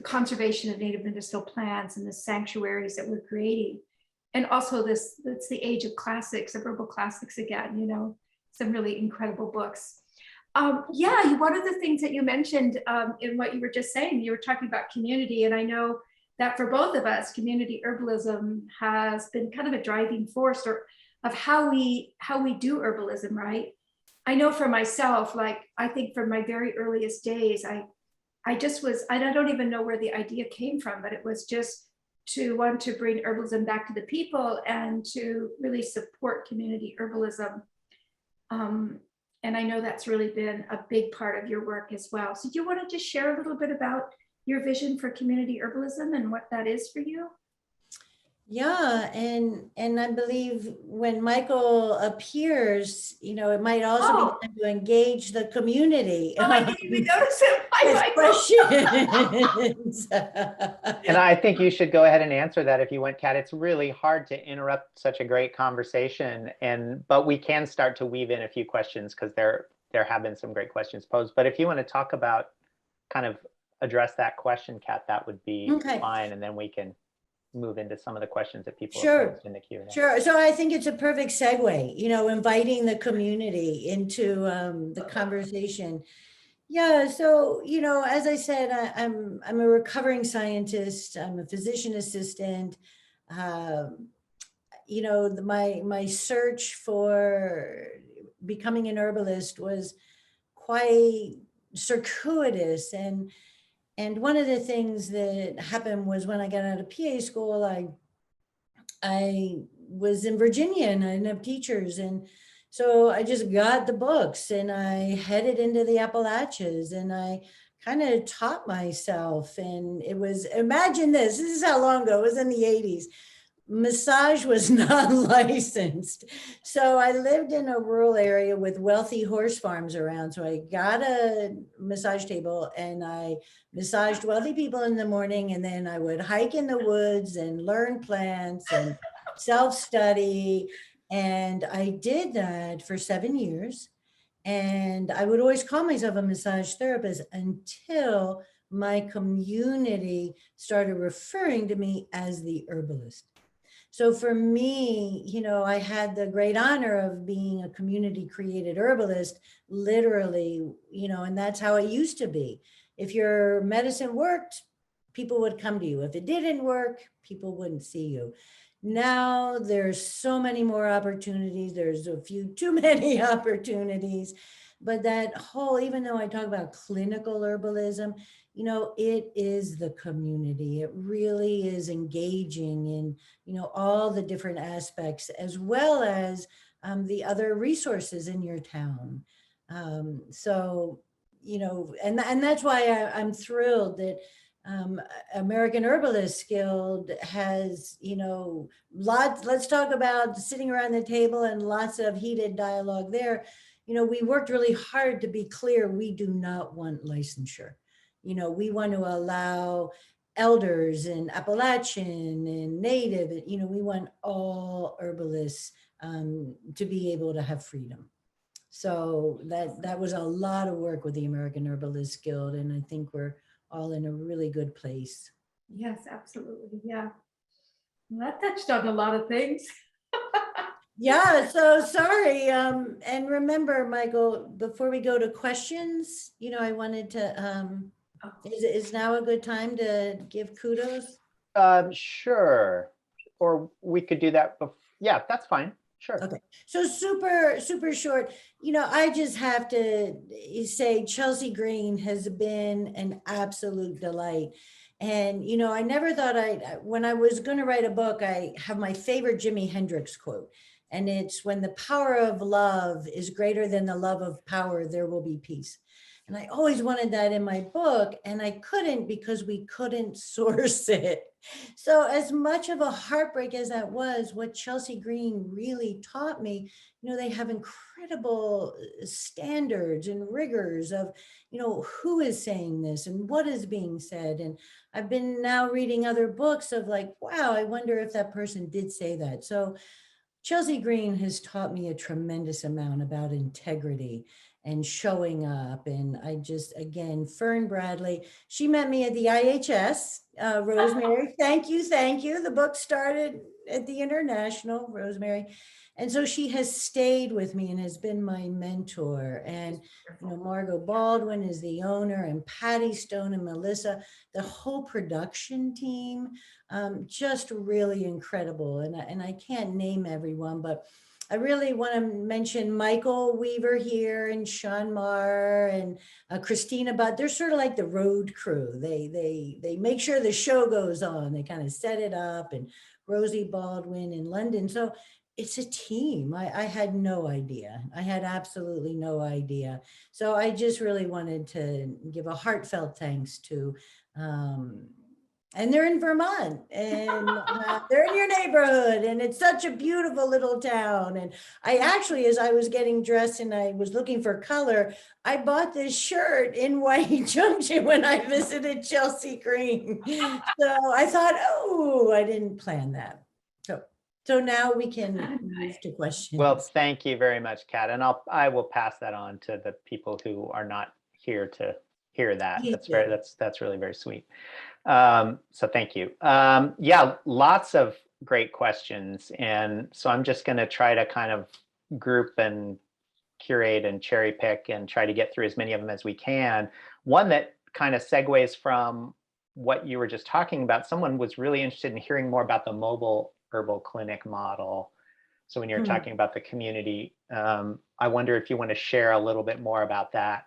B: conservation of native medicinal plants and the sanctuaries that we're creating. And also it's the age of classics, of herbal classics again, you know, some really incredible books. Yeah, one of the things that you mentioned in what you were just saying, you were talking about community, and I know that for both of us, community herbalism has been kind of a driving force of how we do herbalism, right? I know for myself, like, I think from my very earliest days, I don't even know where the idea came from, but it was just to want to bring herbalism back to the people and to really support community herbalism. And I know that's really been a big part of your work as well. So do you want to just share a little bit about your vision for community herbalism and what that is for you?
C: Yeah, and I believe when Michael appears, you know, it might also be time to engage the community.
B: Oh, I didn't even notice him. Hi,
C: questions.
A: And I think you should go ahead and answer that if you want, Kat. It's really hard to interrupt such a great conversation, but we can start to weave in a few questions because there have been some great questions posed. But if you want to talk about, kind of address that question, Kat, that would be fine, and then we can move into some of the questions that people have posed in the Q&A.
C: Sure. So I think it's a perfect segue, you know, inviting the community into the conversation. Yeah. So, you know, as I said, I'm a recovering scientist. I'm a physician assistant. You know, my search for becoming an herbalist was quite circuitous, and one of the things that happened was when I got out of PA school, I was in Virginia and I didn't have teachers. And so I just got the books and I headed into the Appalachians and I kind of taught myself. And it was, imagine this is how long ago, it was in the 80s. Massage was not licensed. So I lived in a rural area with wealthy horse farms around. So I got a massage table and I massaged wealthy people in the morning. And then I would hike in the woods and learn plants and self-study. And I did that for 7 years. And I would always call myself a massage therapist until my community started referring to me as the herbalist. So for me, you know, I had the great honor of being a community created herbalist, literally, you know, and that's how it used to be. If your medicine worked, people would come to you. If it didn't work, people wouldn't see you. Now there's so many more opportunities. There's a few too many opportunities, but that whole, even though I talk about clinical herbalism, you know, it is the community. It really is engaging in, you know, all the different aspects, as well as the other resources in your town. So, you know, and that's why I'm thrilled that American Herbalist Guild has, lots, let's talk about sitting around the table and lots of heated dialogue there. We worked really hard to be clear, we do not want licensure. We want to allow elders and Appalachian and Native, we want all herbalists to be able to have freedom. So that was a lot of work with the American Herbalist Guild, and I think we're all in a really good place.
B: Yes, absolutely. Yeah. Well, that touched on a lot of things.
C: Yeah, so sorry. And remember, Michael, before we go to questions, I wanted to, is now a good time to give kudos?
A: Sure. Or we could do that. Yeah, that's fine. Sure.
C: Okay. So super, super short. I just have to say Chelsea Green has been an absolute delight. And, I never thought when I was going to write a book, I have my favorite Jimi Hendrix quote. And it's, when the power of love is greater than the love of power, there will be peace. And I always wanted that in my book, and I couldn't because we couldn't source it. So as much of a heartbreak as that was, what Chelsea Green really taught me, they have incredible standards and rigors of, who is saying this and what is being said. And I've been now reading other books of like, wow, I wonder if that person did say that. So Chelsea Green has taught me a tremendous amount about integrity and showing up. And I just, again, Fern Bradley, she met me at the IHS. Rosemary, thank you. The book started at the International, Rosemary. And so she has stayed with me and has been my mentor. And, Margot Baldwin is the owner, and Patty Stone and Melissa, the whole production team, just really incredible. And I can't name everyone, but I really want to mention Michael Weaver here and Sean Marr and Christina, but they're sort of like the road crew. They make sure the show goes on. They kind of set it up, and Rosie Baldwin in London. So it's a team. I had no idea. I had absolutely no idea. So I just really wanted to give a heartfelt thanks to, and they're in Vermont, and they're in your neighborhood, and it's such a beautiful little town. And I actually, as I was getting dressed and I was looking for color, I bought this shirt in White Junction when I visited Chelsea Green. So I thought, oh, I didn't plan that. So now we can move to questions.
A: Well, thank you very much, Kat. And I will pass that on to the people who are not here to hear that. That's really very sweet. So thank you. Yeah, lots of great questions. And so I'm just going to try to kind of group and curate and cherry pick and try to get through as many of them as we can. One that kind of segues from what you were just talking about, someone was really interested in hearing more about the mobile herbal clinic model. So when you're talking about the community, I wonder if you want to share a little bit more about that.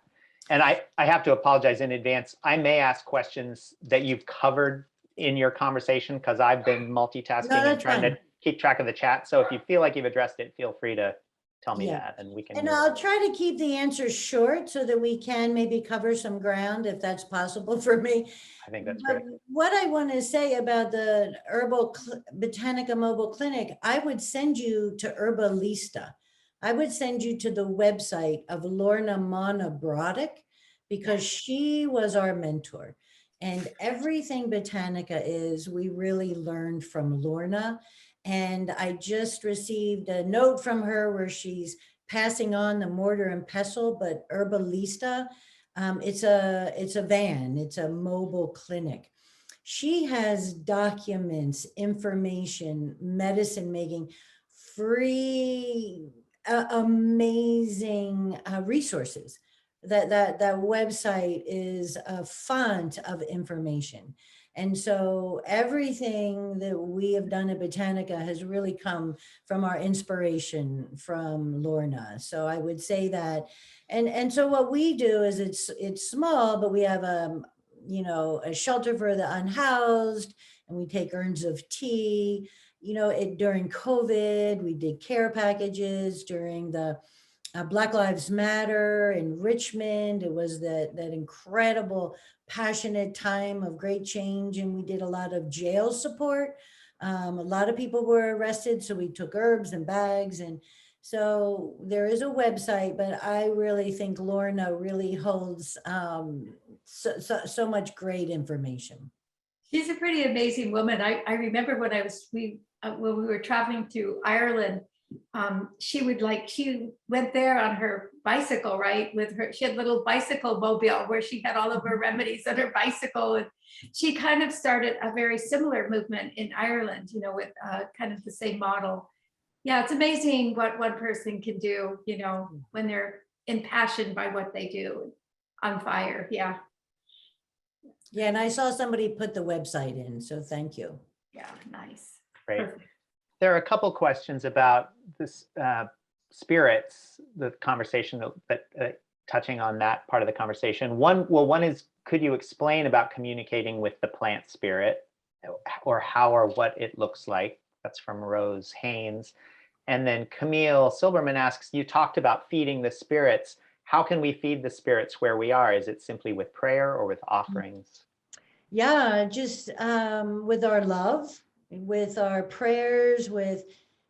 A: And I have to apologize in advance. I may ask questions that you've covered in your conversation because I've been multitasking and trying to keep track of the chat. So if you feel like you've addressed it, feel free to tell me that, and we can.
C: And I'll try to keep the answers short so that we can maybe cover some ground if that's possible for me.
A: I think that's great.
C: What I want to say about the Botanica Mobile Clinic, I would send you to Herbalista. I would send you to the website of Lorna Mana Broderick, because she was our mentor. And everything Botanica is, we really learned from Lorna. And I just received a note from her where she's passing on the mortar and pestle, but Herbalista, it's a van, it's a mobile clinic. She has documents, information, medicine making, free, amazing resources. That website is a font of information. And so everything that we have done at Botanica has really come from our inspiration from Lorna. So I would say that, and so what we do is it's small, but we have a shelter for the unhoused, and we take urns of tea. During COVID, we did care packages. During the Black Lives Matter in Richmond. It was that incredible, passionate time of great change, and we did a lot of jail support. A lot of people were arrested, so we took herbs and bags, and so there is a website. But I really think Lorna really holds so much great information.
B: She's a pretty amazing woman. I remember when when we were traveling through Ireland, she went there on her bicycle, right? She had a little bicycle mobile where she had all of her remedies on her bicycle. And she kind of started a very similar movement in Ireland, with kind of the same model. Yeah, it's amazing what one person can do, when they're impassioned by what they do, on fire. Yeah.
C: Yeah, and I saw somebody put the website in, so thank you.
B: Yeah, nice.
A: Great.
B: Perfect.
A: There are a couple questions about this spirits, the conversation that touching on that part of the conversation. One is, could you explain about communicating with the plant spirit, or how or what it looks like? That's from Rose Haynes. And then Camille Silverman asks, you talked about feeding the spirits. How can we feed the spirits where we are? Is it simply with prayer or with offerings?
C: Yeah, just with our love, with our prayers, with,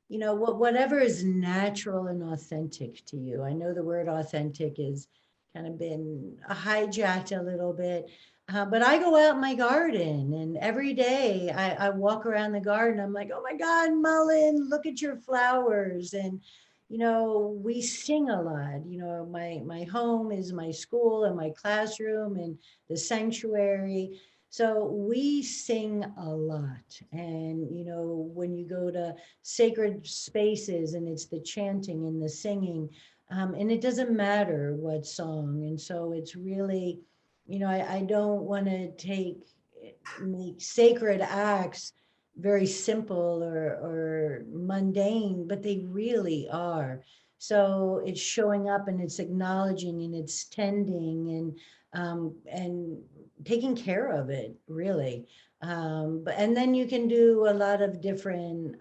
C: whatever is natural and authentic to you. I know the word authentic is kind of been hijacked a little bit, but I go out in my garden, and every day I walk around the garden. I'm like, oh my God, Mullen, look at your flowers. And we sing a lot. My home is my school and my classroom and the sanctuary. So we sing a lot. And, when you go to sacred spaces, and it's the chanting and the singing, and it doesn't matter what song. And so it's really, I don't want to make sacred acts very simple or mundane, but they really are. So it's showing up, and it's acknowledging, and it's tending, and taking care of it, really. And then you can do a lot of different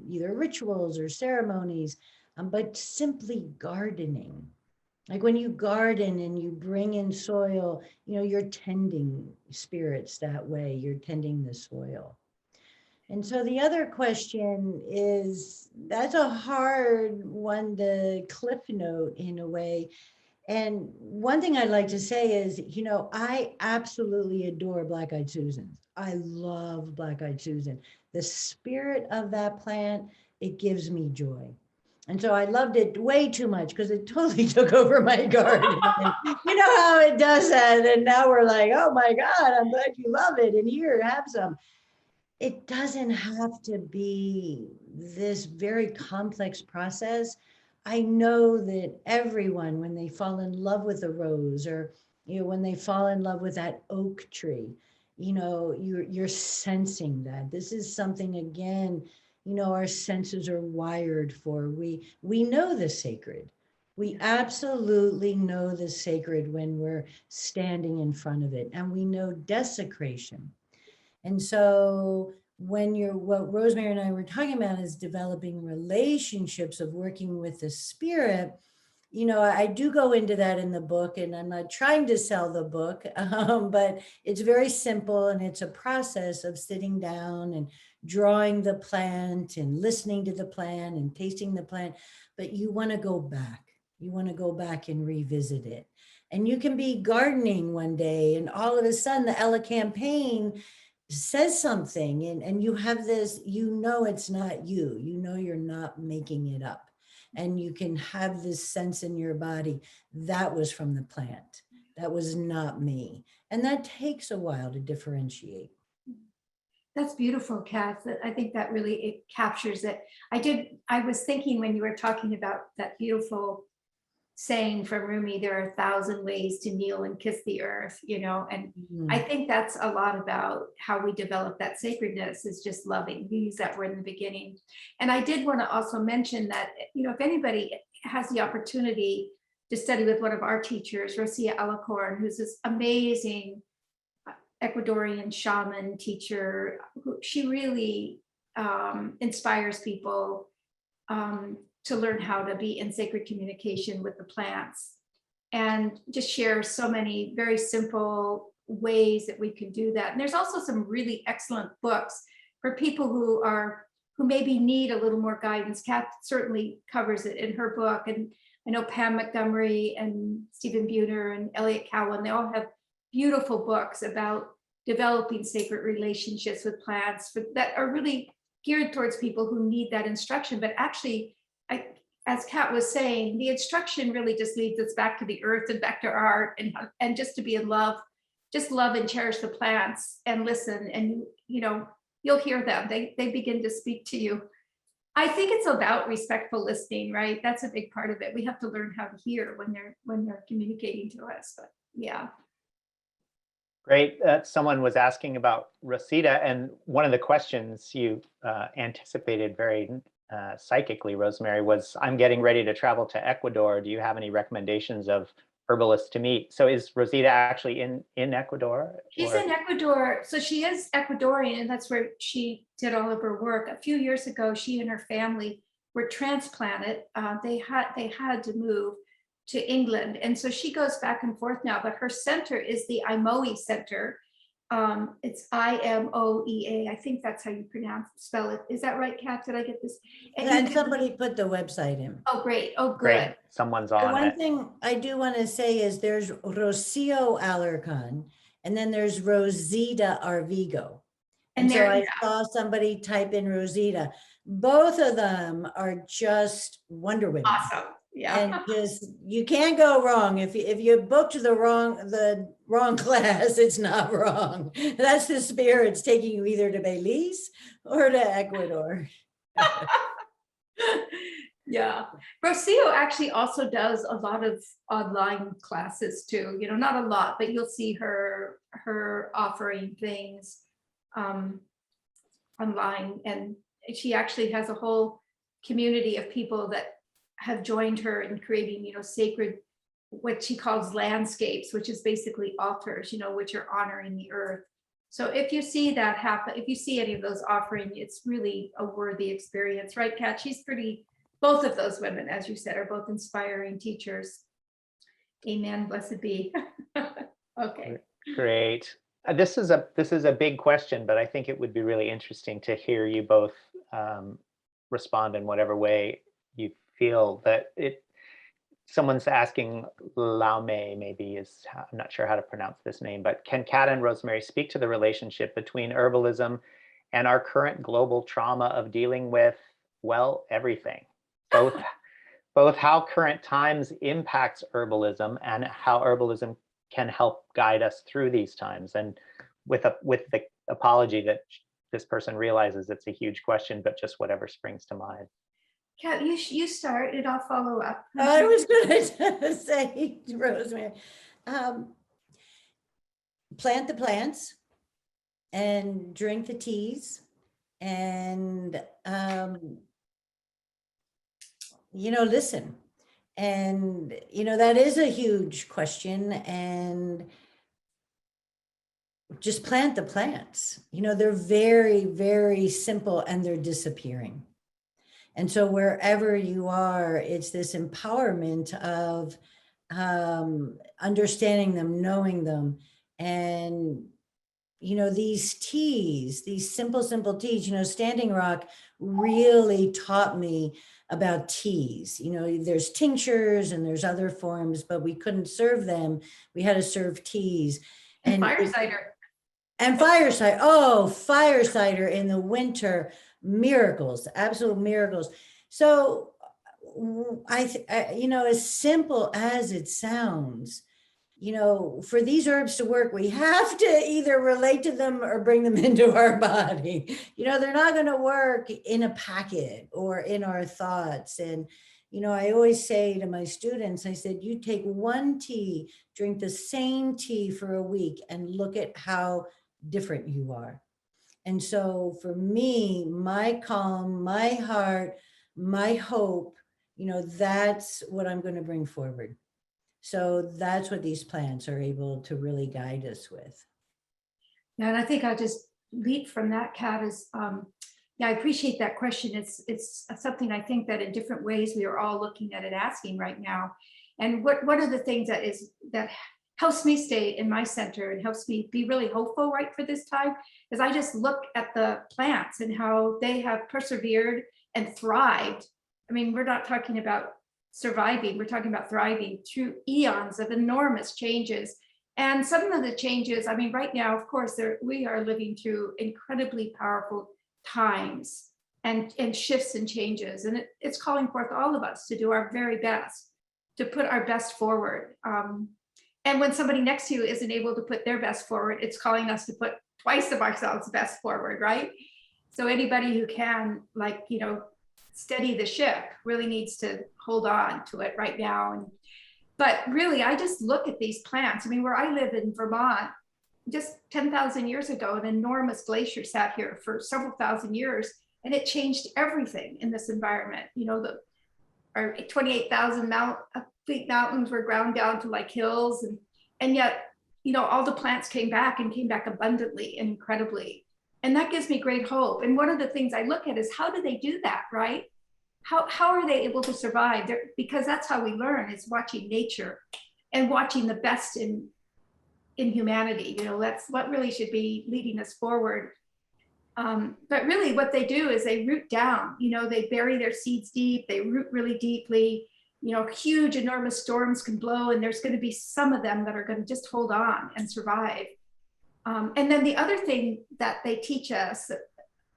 C: either rituals or ceremonies, but simply gardening. Like when you garden and you bring in soil, you're tending spirits that way. You're tending the soil. And so the other question is, that's a hard one to cliff note in a way. And one thing I'd like to say is, I absolutely adore Black-eyed Susans. I love Black-eyed Susan. The spirit of that plant, it gives me joy. And so I loved it way too much because it totally took over my garden. And you know how it does that. And now we're like, oh my God, I'm glad you love it. And here, have some. It doesn't have to be this very complex process. I know that everyone, when they fall in love with a rose, or when they fall in love with that oak tree, you're sensing that this is something, again, our senses are wired for. We know the sacred. We absolutely know the sacred when we're standing in front of it, and we know desecration. And so what Rosemary and I were talking about is developing relationships of working with the spirit. I do go into that in the book, and I'm not trying to sell the book, but it's very simple, and it's a process of sitting down and drawing the plant and listening to the plant and tasting the plant. But you want to go back. You want to go back and revisit it. And you can be gardening one day, and all of a sudden the Ella campaign says something, and you have this, it's not you, you're not making it up, and you can have this sense in your body that was from the plant, that was not me. And that takes a while to differentiate.
B: That's beautiful, Kath. I think that really, it captures it. I was thinking when you were talking about that beautiful saying from Rumi, there are 1,000 ways to kneel and kiss the earth, and I think that's a lot about how we develop that sacredness, is just loving. You use that word in the beginning. And I did want to also mention that, if anybody has the opportunity to study with one of our teachers, Rosia Alacorn, who's this amazing Ecuadorian shaman teacher, she really inspires people. to learn how to be in sacred communication with the plants, and just share so many very simple ways that we can do that. And there's also some really excellent books for people who maybe need a little more guidance. Kat certainly covers it in her book. And I know Pam Montgomery and Stephen Buhner and Elliot Cowan, they all have beautiful books about developing sacred relationships with plants that are really geared towards people who need that instruction. But actually, as Kat was saying, the instruction really just leads us back to the earth and back to art, and just to be in love, just love and cherish the plants and listen, and you'll hear them. They begin to speak to you. I think it's about respectful listening, right? That's a big part of it. We have to learn how to hear when they're communicating to us. But yeah.
A: Great. Someone was asking about Rosita, and one of the questions you anticipated very psychically, Rosemary, was, I'm getting ready to travel to Ecuador. Do you have any recommendations of herbalists to meet? So is Rosita actually in Ecuador?
B: She's in Ecuador. So she is Ecuadorian, and that's where she did all of her work. A few years ago, she and her family were transplanted. They had to move to England, and so she goes back and forth now. But her center is the IMOE Center. It's IMOEA. I think that's how you spell it. Is that right, Kat? Did I get this?
C: And somebody put the website in.
B: Oh, great. Oh, good.
A: Great. Someone's on
C: One
A: it.
C: thing I do want to say is there's Rocio Alarcon, and then there's Rosita Arvigo. And so I saw somebody type in Rosita. Both of them are just Wonder Women.
B: Awesome. Yeah.
C: And just, you can't go wrong. If you booked the wrong class, it's not wrong. That's the spirits taking you either to Belize or to Ecuador.
B: Yeah. Rocio actually also does a lot of online classes too. Not a lot, but you'll see her offering things online. And she actually has a whole community of people that have joined her in creating, sacred, what she calls landscapes, which is basically altars, which are honoring the earth. So if you see that happen, if you see any of those offering, it's really a worthy experience, right, Kat? Both of those women, as you said, are both inspiring teachers. Amen. Blessed be. Okay.
A: Great. This is a big question, but I think it would be really interesting to hear you both respond in whatever way you feel that someone's asking, Laume maybe is, I'm not sure how to pronounce this name, but can Kat and Rosemary speak to the relationship between herbalism and our current global trauma of dealing with, well, everything? Both how current times impacts herbalism and how herbalism can help guide us through these times. And with the apology that this person realizes it's a huge question, but just whatever springs to mind.
B: Kat, you start and I'll follow up.
C: I was going to say, Rosemary, plant the plants and drink the teas, and listen. And that is a huge question, and just plant the plants. They're very, very simple, and they're disappearing. And so wherever you are, it's this empowerment of understanding them, knowing them. And, these teas, these simple teas, Standing Rock really taught me about teas. There's tinctures and there's other forms, but we couldn't serve them. We had to serve teas.
B: And fire cider.
C: And fire cider. Oh, fire cider in the winter. Miracles, absolute miracles. So as simple as it sounds, for these herbs to work, we have to either relate to them or bring them into our body. They're not going to work in a packet or in our thoughts. And, I always say to my students, I said, you take one tea, drink the same tea for a week, and look at how different you are. And so for me, my calm, my heart, my hope, that's what I'm going to bring forward. So that's what these plants are able to really guide us with.
B: Yeah, and I think I'll just leap from that, Kat, is Yeah, I appreciate that question. It's something I think that in different ways we are all looking at and asking right now. And what are the things that helps me stay in my center and helps me be really hopeful right for this time is I just look at the plants and how they have persevered and thrived. I mean, we're not talking about surviving, we're talking about thriving through eons of enormous changes. And some of the changes, I mean, right now, of course, we are living through incredibly powerful times and shifts and changes. And it's calling forth all of us to do our very best, to put our best forward. And when somebody next to you isn't able to put their best forward, it's calling us to put twice of ourselves best forward, right? So anybody who can, like, you know, steady the ship really needs to hold on to it right now. But really, I just look at these plants. I mean, where I live in Vermont, just 10,000 years ago, an enormous glacier sat here for several thousand years, and it changed everything in this environment. You know, our 28,000 feet mountains were ground down to like hills, and yet, you know, all the plants came back and came back abundantly and incredibly. And that gives me great hope. And one of the things I look at is how do they do that, right? How are they able to survive? Because that's how we learn, is watching nature and watching the best in humanity. You know, that's what really should be leading us forward. But really what they do is they root down, you know, they bury their seeds deep, they root really deeply. You know, huge, enormous storms can blow, and there's going to be some of them that are going to just hold on and survive. And then the other thing that they teach us,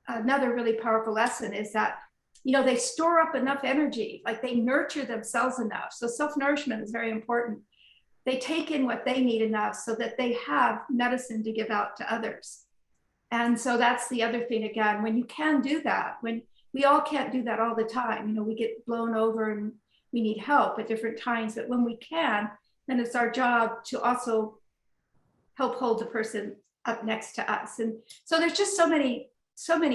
B: another really powerful lesson, is that, you know, they store up enough energy, like they nurture themselves enough. So self-nourishment is very important. They take in what they need enough so that they have medicine to give out to others. And so that's the other thing, again, when you can do that, when we all can't do that all the time, you know, we get blown over and we need help at different times, but when we can, then it's our job to also help hold the person up next to us. And so there's just so many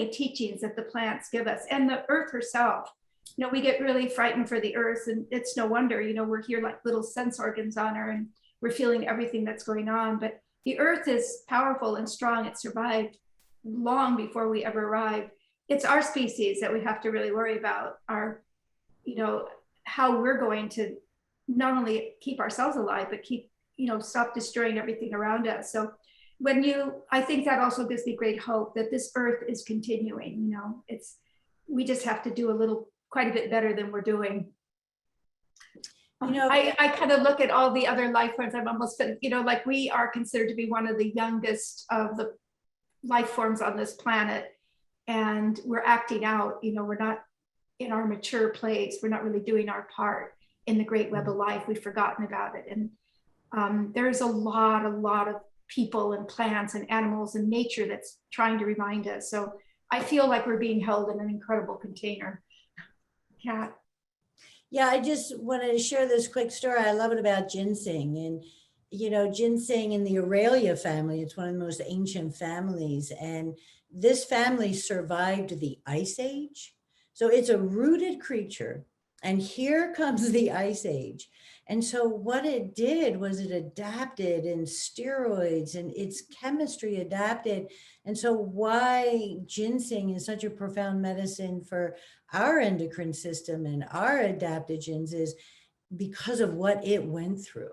B: teachings that the plants give us, and the earth herself. You know, we get really frightened for the earth, and it's no wonder. You know, we're here like little sense organs on her, and we're feeling everything that's going on. But the earth is powerful and strong. It survived long before we ever arrived. It's our species that we have to really worry about, our, you know, how we're going to not only keep ourselves alive, but keep, you know, stop destroying everything around us. So I think that also gives me great hope that this earth is continuing. You know, we just have to do quite a bit better than we're doing. You know, I kind of look at all the other life forms. I'm almost, you know, like we are considered to be one of the youngest of the life forms on this planet, and we're acting out. You know, we're not in our mature place. We're not really doing our part in the great web of life. We've forgotten about it. And there's a lot of people and plants and animals and nature that's trying to remind us. So I feel like we're being held in an incredible container. Kat.
C: Yeah, I just wanted to share this quick story. I love it about ginseng. And, you know, ginseng in the Aurelia family, it's one of the most ancient families. And this family survived the Ice Age. So it's a rooted creature. And here comes the Ice Age. And so what it did was it adapted in steroids, and its chemistry adapted. And so why ginseng is such a profound medicine for our endocrine system and our adaptogens is because of what it went through.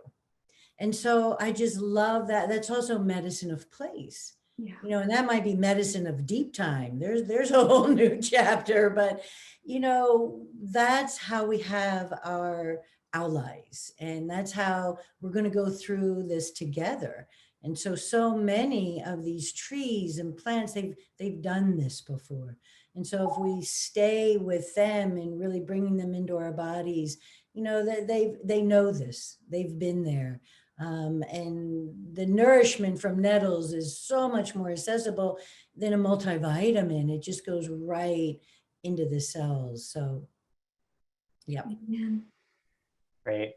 C: And so I just love that. That's also medicine of place. Yeah. You know, and that might be medicine of deep time. There's a whole new chapter, but you know, that's how we have our allies, and that's how we're going to go through this together. And so many of these trees and plants, they've done this before. And so if we stay with them and really bringing them into our bodies, you know, they know this, they've been there. And the nourishment from nettles is so much more accessible than a multivitamin. It just goes right into the cells. So, yeah.
A: Great.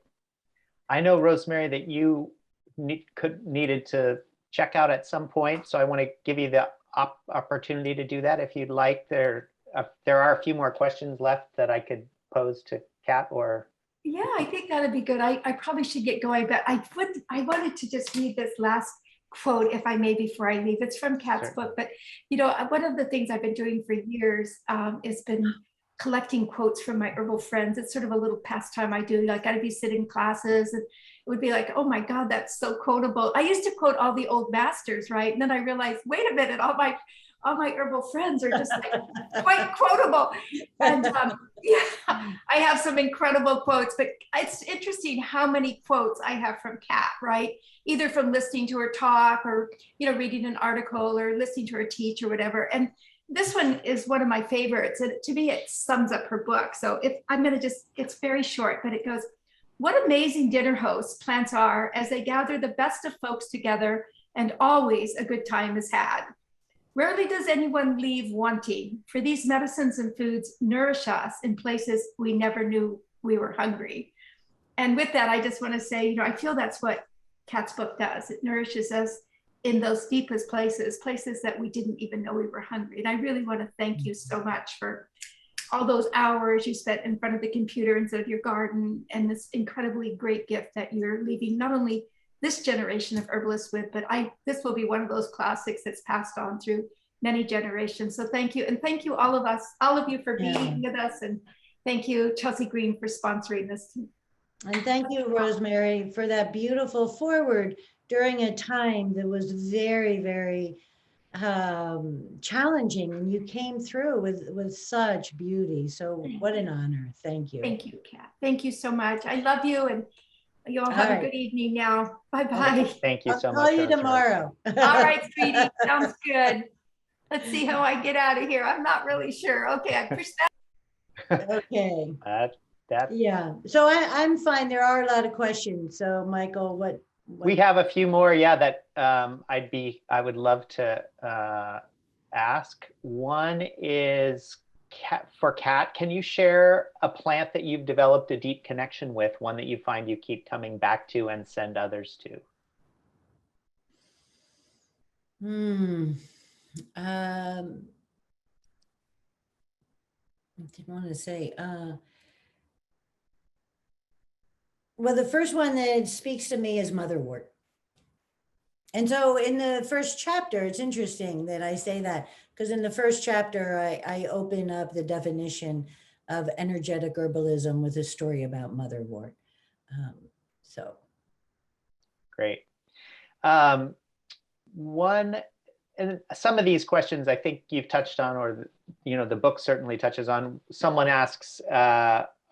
A: I know, Rosemary, that you needed to check out at some point. So I want to give you the opportunity to do that if you'd like. There are a few more questions left that I could pose to Kat or.
B: Yeah, I think that'd be good. I probably should get going, but I wanted to just read this last quote, if I may, before I leave. It's from Kat's book, but one of the things I've been doing for years has been collecting quotes from my herbal friends. It's sort of a little pastime I do. Like I'd be sitting in classes and it would be like, oh my God, that's so quotable. I used to quote all the old masters, right? And then I realized, wait a minute, all my herbal friends are just like quite quotable. And yeah, I have some incredible quotes, but it's interesting how many quotes I have from Kat, right? Either from listening to her talk or, reading an article or listening to her teach or whatever. And this one is one of my favorites. And to me, it sums up her book. So it's very short, but it goes, what amazing dinner hosts plants are as they gather the best of folks together, and always a good time is had. Rarely does anyone leave wanting, for these medicines and foods nourish us in places we never knew we were hungry. And with that, I just want to say, I feel that's what Kat's book does. It nourishes us in those deepest places that we didn't even know we were hungry. And I really want to thank you so much for all those hours you spent in front of the computer instead of your garden, and this incredibly great gift that you're leaving not only this generation of herbalists with, but this will be one of those classics that's passed on through many generations. So thank you. And thank you all of you for being with us. And thank you, Chelsea Green, for sponsoring this.
C: And thank you, Rosemary, for that beautiful foreword during a time that was very, very challenging, and you came through with such beauty. So what an honor. Thank you.
B: Thank you, Kat. Thank you so much. I love you, and you all have a good evening now. Bye-bye.
A: Thank you so much.
C: I'll call you tomorrow.
B: All right, sweetie. Sounds good. Let's see how I get out of here. I'm not really sure. Okay, I pushed that.
C: Okay.
A: That.
C: Yeah. So I'm fine. There are a lot of questions. So Michael, what?
A: We have a few more, that I would love to ask. One is for Kat. Can you share a plant that you've developed a deep connection with, one that you find you keep coming back to and send others to?
C: I didn't want to say. Well, the first one that speaks to me is motherwort. And so in the first chapter, it's interesting that I say that, because in the first chapter, I open up the definition of energetic herbalism with a story about motherwort. So.
A: Great. And some of these questions I think you've touched on, or, the book certainly touches on. Someone asks,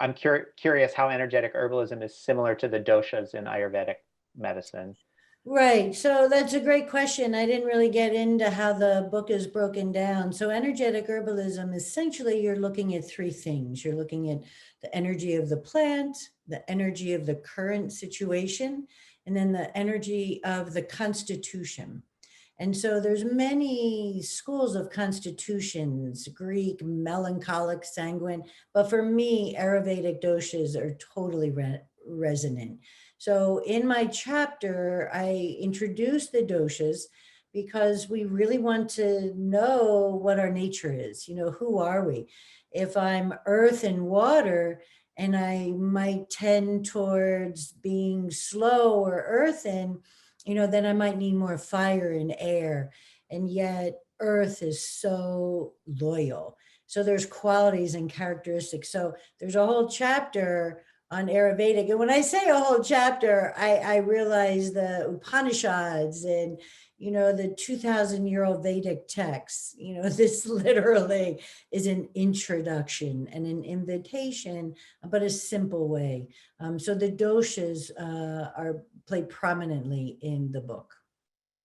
A: I'm curious how energetic herbalism is similar to the doshas in Ayurvedic medicine.
C: Right. So that's a great question. I didn't really get into how the book is broken down. So energetic herbalism, essentially, you're looking at three things. You're looking at the energy of the plant, the energy of the current situation, and then the energy of the constitution. And so there's many schools of constitutions, Greek, melancholic, sanguine, but for me, Ayurvedic doshas are totally resonant. So in my chapter, I introduce the doshas because we really want to know what our nature is. Who are we? If I'm earth and water, and I might tend towards being slow or earthen, then I might need more fire and air. And yet earth is so loyal. So there's qualities and characteristics. So there's a whole chapter on Ayurvedic. And when I say a whole chapter, I realize the Upanishads and, the 2,000-year-old Vedic texts. This literally is an introduction and an invitation, but a simple way. So the doshas are played prominently in the book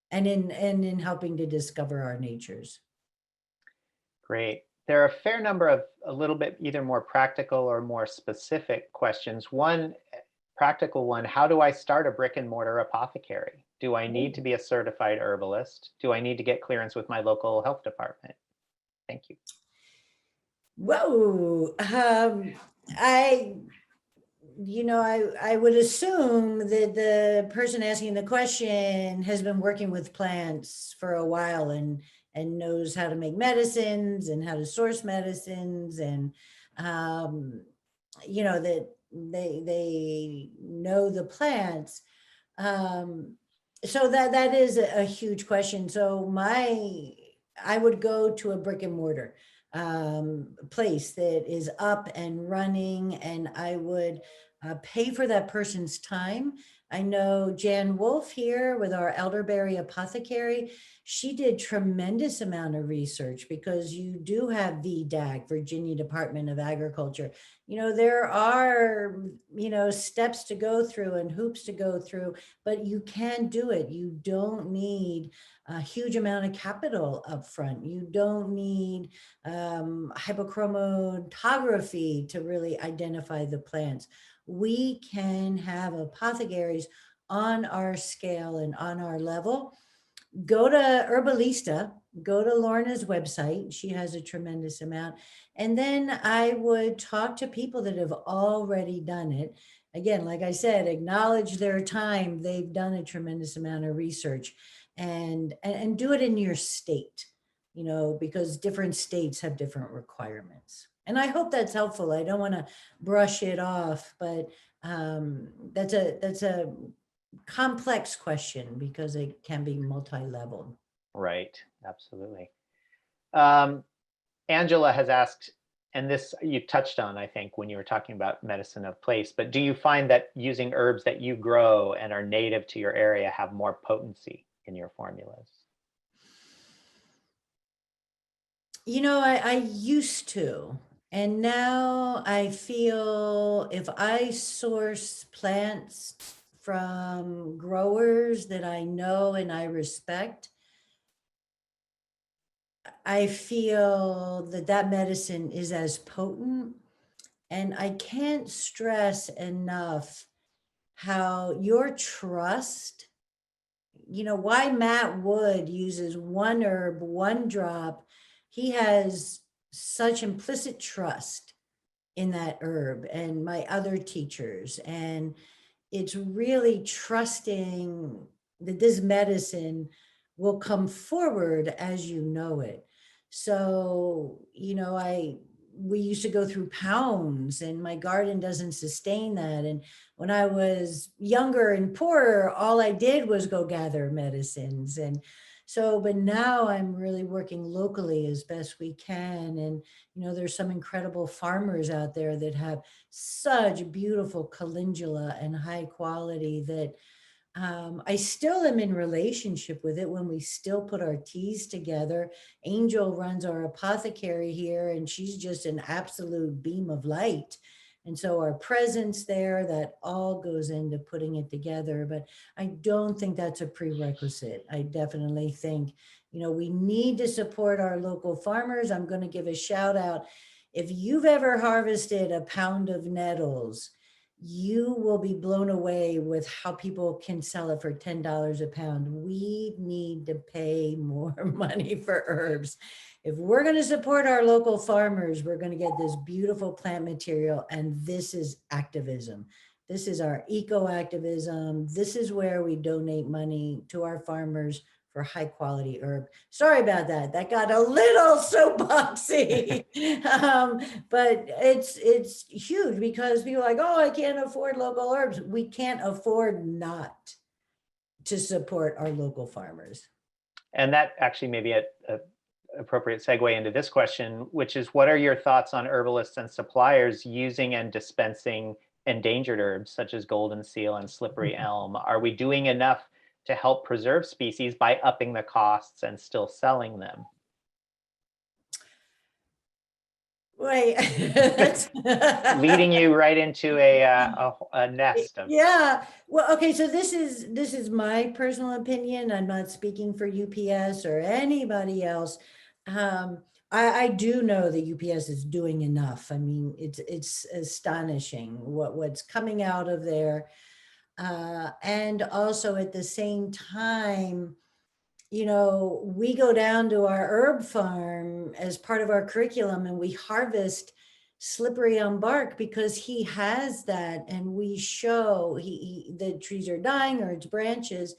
C: and in helping to discover our natures.
A: Great. There are a fair number of a little bit either more practical or more specific questions. One practical one, how do I start a brick and mortar apothecary? Do I need to be a certified herbalist? Do I need to get clearance with my local health department? Thank you.
C: Whoa. I would assume that the person asking the question has been working with plants for a while and knows how to make medicines and how to source medicines, and that they know the plants. So that is a huge question. So I would go to a brick and mortar place that is up and running, and I would pay for that person's time. I know Jan Wolf here with our elderberry apothecary. She did tremendous amount of research because you do have VDAC, Virginia Department of Agriculture. There are, steps to go through and hoops to go through, but you can do it. You don't need a huge amount of capital up front. You don't need hypochromatography to really identify the plants. We can have apothecaries on our scale and on our level. Go to Herbalista, go to Lorna's website. She has a tremendous amount. And then I would talk to people that have already done it. Again, like I said, acknowledge their time. They've done a tremendous amount of research, and do it in your state, because different states have different requirements. And I hope that's helpful. I don't want to brush it off, but that's a complex question because it can be multi-level.
A: Right, absolutely. Angela has asked, and this you touched on, I think, when you were talking about medicine of place, but do you find that using herbs that you grow and are native to your area have more potency in your formulas?
C: I used to, and now I feel if I source plants from growers that I know and I respect, I feel that medicine is as potent. And I can't stress enough how your trust, why Matt Wood uses one herb, one drop. He has such implicit trust in that herb, and my other teachers. And it's really trusting that this medicine will come forward as you know it. So, we used to go through pounds, and my garden doesn't sustain that. And when I was younger and poorer, all I did was go gather medicines. And so, but now I'm really working locally as best we can. And, there's some incredible farmers out there that have such beautiful calendula and high quality that I still am in relationship with it when we still put our teas together. Angel runs our apothecary here, and she's just an absolute beam of light. And so our presence there, that all goes into putting it together. But I don't think that's a prerequisite. I definitely think, we need to support our local farmers. I'm going to give a shout out. If you've ever harvested a pound of nettles, you will be blown away with how people can sell it for $10 a pound. We need to pay more money for herbs. If we're going to support our local farmers, we're going to get this beautiful plant material. And this is activism. This is our eco-activism. This is where we donate money to our farmers for high quality herb. Sorry about that. That got a little soapboxy, but it's huge because people are like, oh, I can't afford local herbs. We can't afford not to support our local farmers.
A: And that actually may be a appropriate segue into this question, which is, what are your thoughts on herbalists and suppliers using and dispensing endangered herbs such as golden seal and slippery elm? Are we doing enough to help preserve species by upping the costs and still selling them?
C: Right.
A: Leading you right into a nest of.
C: Yeah. Well, okay. So this is my personal opinion. I'm not speaking for UPS or anybody else. I do know that UPS is doing enough. I mean, it's astonishing what's coming out of there. And also at the same time, we go down to our herb farm as part of our curriculum, and we harvest slippery elm bark because he has that, and we show the trees are dying or its branches,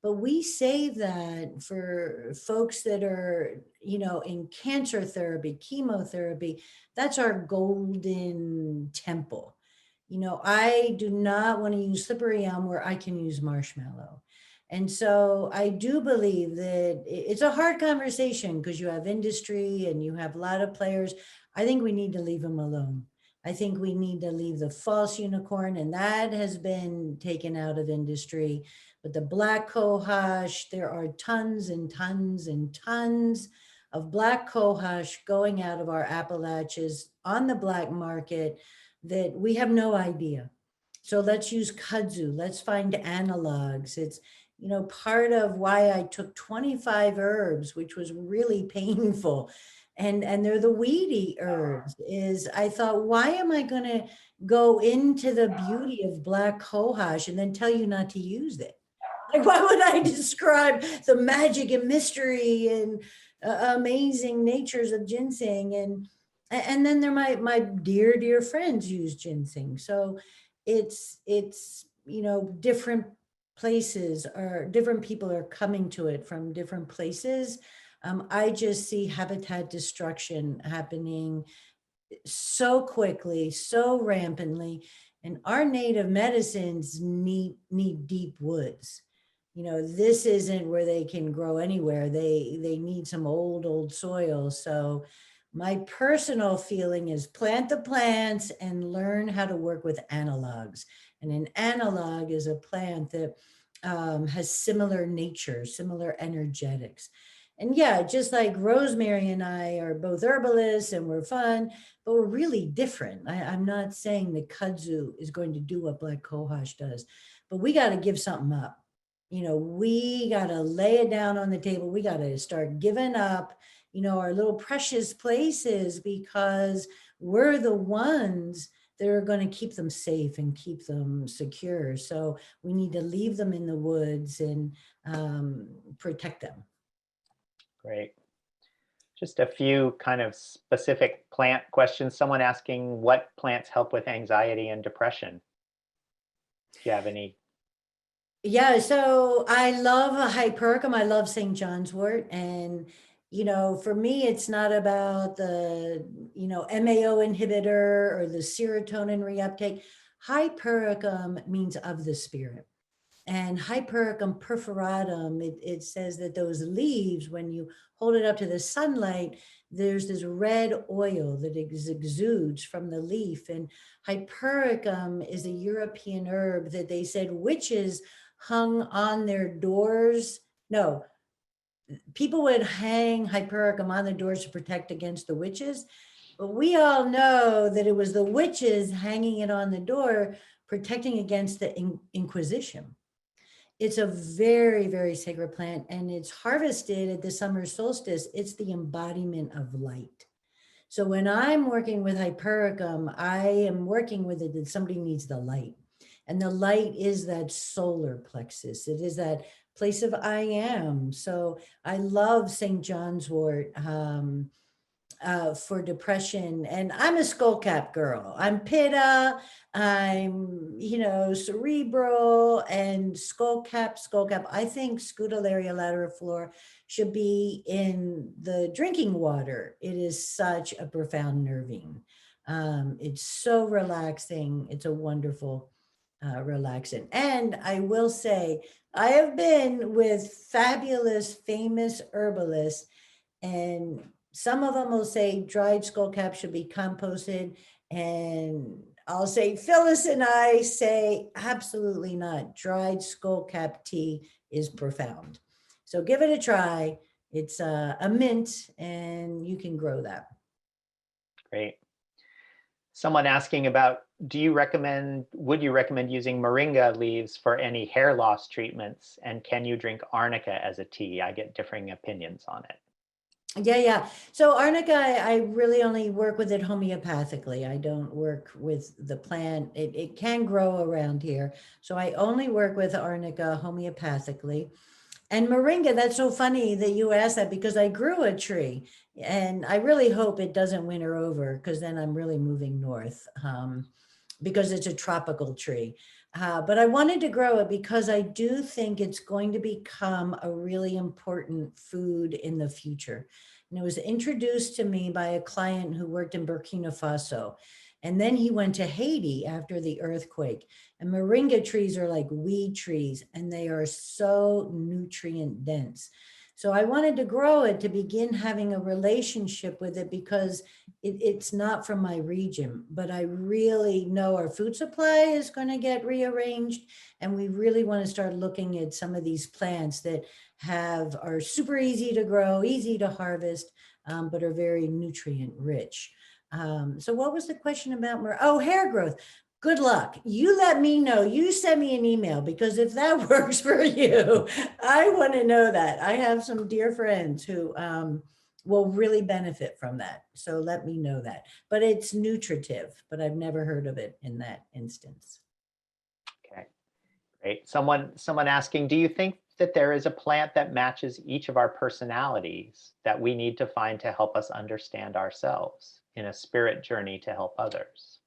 C: but we save that for folks that are, in cancer therapy, chemotherapy. That's our golden temple. I do not want to use slippery elm where I can use marshmallow. And so I do believe that it's a hard conversation because you have industry and you have a lot of players. I think we need to leave them alone. I think we need to leave the false unicorn, and that has been taken out of industry. But the black cohosh, there are tons and tons and tons of black cohosh going out of our Appalachians on the black market that we have no idea. So let's use kudzu. Let's find analogs. It's, you know, part of why I took 25 herbs, which was really painful. And they're the weedy herbs, is I thought, why am I going to go into the beauty of black cohosh and then tell you not to use it? Like, why would I describe the magic and mystery and amazing natures of ginseng? And then they're my dear friends use ginseng. So it's you know, different places or different people are coming to it from different places. I just see habitat destruction happening so quickly, so rampantly, and our native medicines need deep woods. You know, this isn't where they can grow anywhere. They need some old soil. So my personal feeling is plant the plants and learn how to work with analogs. And an analog is a plant that has similar nature, similar energetics. And yeah, just like Rosemary and I are both herbalists and we're fun, but we're really different. I'm not saying that kudzu is going to do what black cohosh does, but we got to give something up. You know, we got to lay it down on the table. We got to start giving up, you know, our little precious places, because we're the ones that are going to keep them safe and keep them secure. So we need to leave them in the woods and protect them.
A: Great. Just a few kind of specific plant questions. Someone asking what plants help with anxiety and depression. Do you have any?
C: Yeah, so I love hypericum. I love St. John's wort. And, you know, for me, it's not about the, you know, MAO inhibitor or the serotonin reuptake. Hypericum means of the spirit. And Hypericum perforatum, it says that those leaves, when you hold it up to the sunlight, there's this red oil that exudes from the leaf. And Hypericum is a European herb that they said witches hung on their doors. No, people would hang Hypericum on the doors to protect against the witches. But we all know that it was the witches hanging it on the door, protecting against the Inquisition. It's a very, very sacred plant, and it's harvested at the summer solstice. It's the embodiment of light. So when I'm working with Hypericum, I am working with it that somebody needs the light. And the light is that solar plexus. It is that place of I am. So I love St. John's wort for depression. And I'm a skullcap girl. I'm pitta, I'm, you know, cerebral and skullcap. I think Scutellaria lateriflora should be in the drinking water. It is such a profound nervine. It's so relaxing. It's a wonderful relaxant. And I will say, I have been with fabulous, famous herbalists, and some of them will say dried skullcap should be composted. And I'll say, Phyllis and I say, absolutely not. Dried skullcap tea is profound. So give it a try. It's a mint, and you can grow that.
A: Great. Someone asking about, would you recommend using moringa leaves for any hair loss treatments? And can you drink arnica as a tea? I get differing opinions on it.
C: Yeah. So arnica, I really only work with it homeopathically. I don't work with the plant. It can grow around here. So I only work with arnica homeopathically. And moringa, that's so funny that you asked that, because I grew a tree, and I really hope it doesn't winter over, because then I'm really moving north, because it's a tropical tree. But I wanted to grow it because I do think it's going to become a really important food in the future. And it was introduced to me by a client who worked in Burkina Faso. And then he went to Haiti after the earthquake. And moringa trees are like weed trees, and they are so nutrient dense. So I wanted to grow it to begin having a relationship with it, because it's not from my region, but I really know our food supply is going to get rearranged. And we really want to start looking at some of these plants that are super easy to grow, easy to harvest, but are very nutrient rich. So what was the question about? Oh, hair growth. Good luck. You let me know. You send me an email, because if that works for you, I want to know that. I have some dear friends who will really benefit from that. So let me know that. But it's nutritive, but I've never heard of it in that instance.
A: Okay, great. Someone asking, do you think that there is a plant that matches each of our personalities that we need to find to help us understand ourselves in a spirit journey to help others?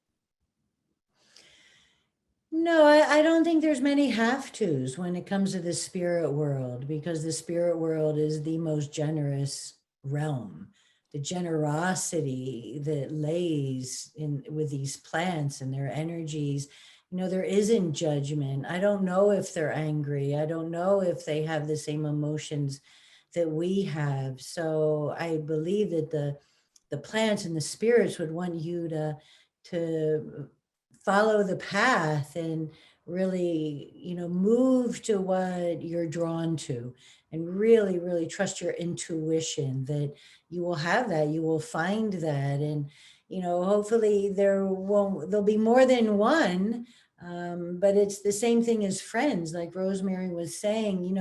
C: No, I don't think there's many have-tos when it comes to the spirit world, because the spirit world is the most generous realm. The generosity that lays in with these plants and their energies, there isn't judgment. I don't know if they're angry. I don't know if they have the same emotions that we have. So I believe that the plants and the spirits would want you to follow the path and really, move to what you're drawn to, and really, really trust your intuition that you will have that, you will find that. And, hopefully there'll be more than one. But it's the same thing as friends, like Rosemary was saying,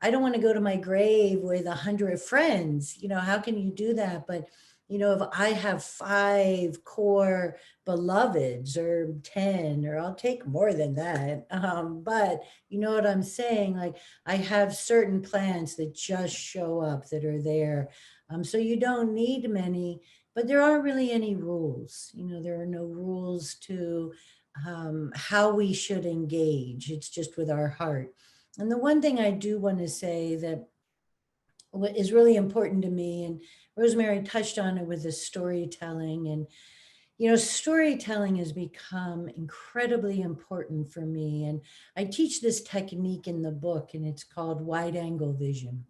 C: I don't want to go to my grave with 100 friends. How can you do that? But if I have 5 core beloveds, or 10, or I'll take more than that. But you know what I'm saying? Like, I have certain plants that just show up, that are there. So you don't need many, but there aren't really any rules. There are no rules to how we should engage. It's just with our heart. And the one thing I do want to say that what is really important to me, and Rosemary touched on it with the storytelling, and storytelling has become incredibly important for me. And I teach this technique in the book, and it's called wide angle vision.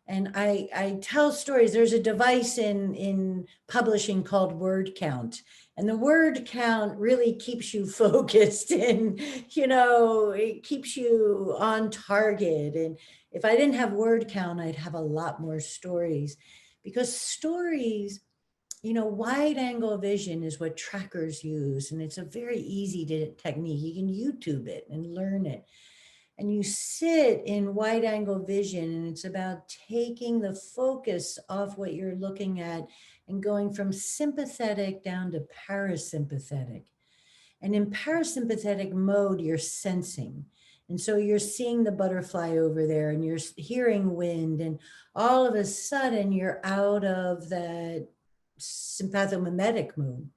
C: And I tell stories. There's a device in publishing called word count. And the word count really keeps you focused, and, it keeps you on target. And if I didn't have word count, I'd have a lot more stories, because stories, wide angle vision is what trackers use. And it's a very easy technique. You can YouTube it and learn it. And you sit in wide angle vision, and it's about taking the focus off what you're looking at and going from sympathetic down to parasympathetic. And in parasympathetic mode, you're sensing. And so you're seeing the butterfly over there, and you're hearing wind, and all of a sudden you're out of that sympathomimetic mode.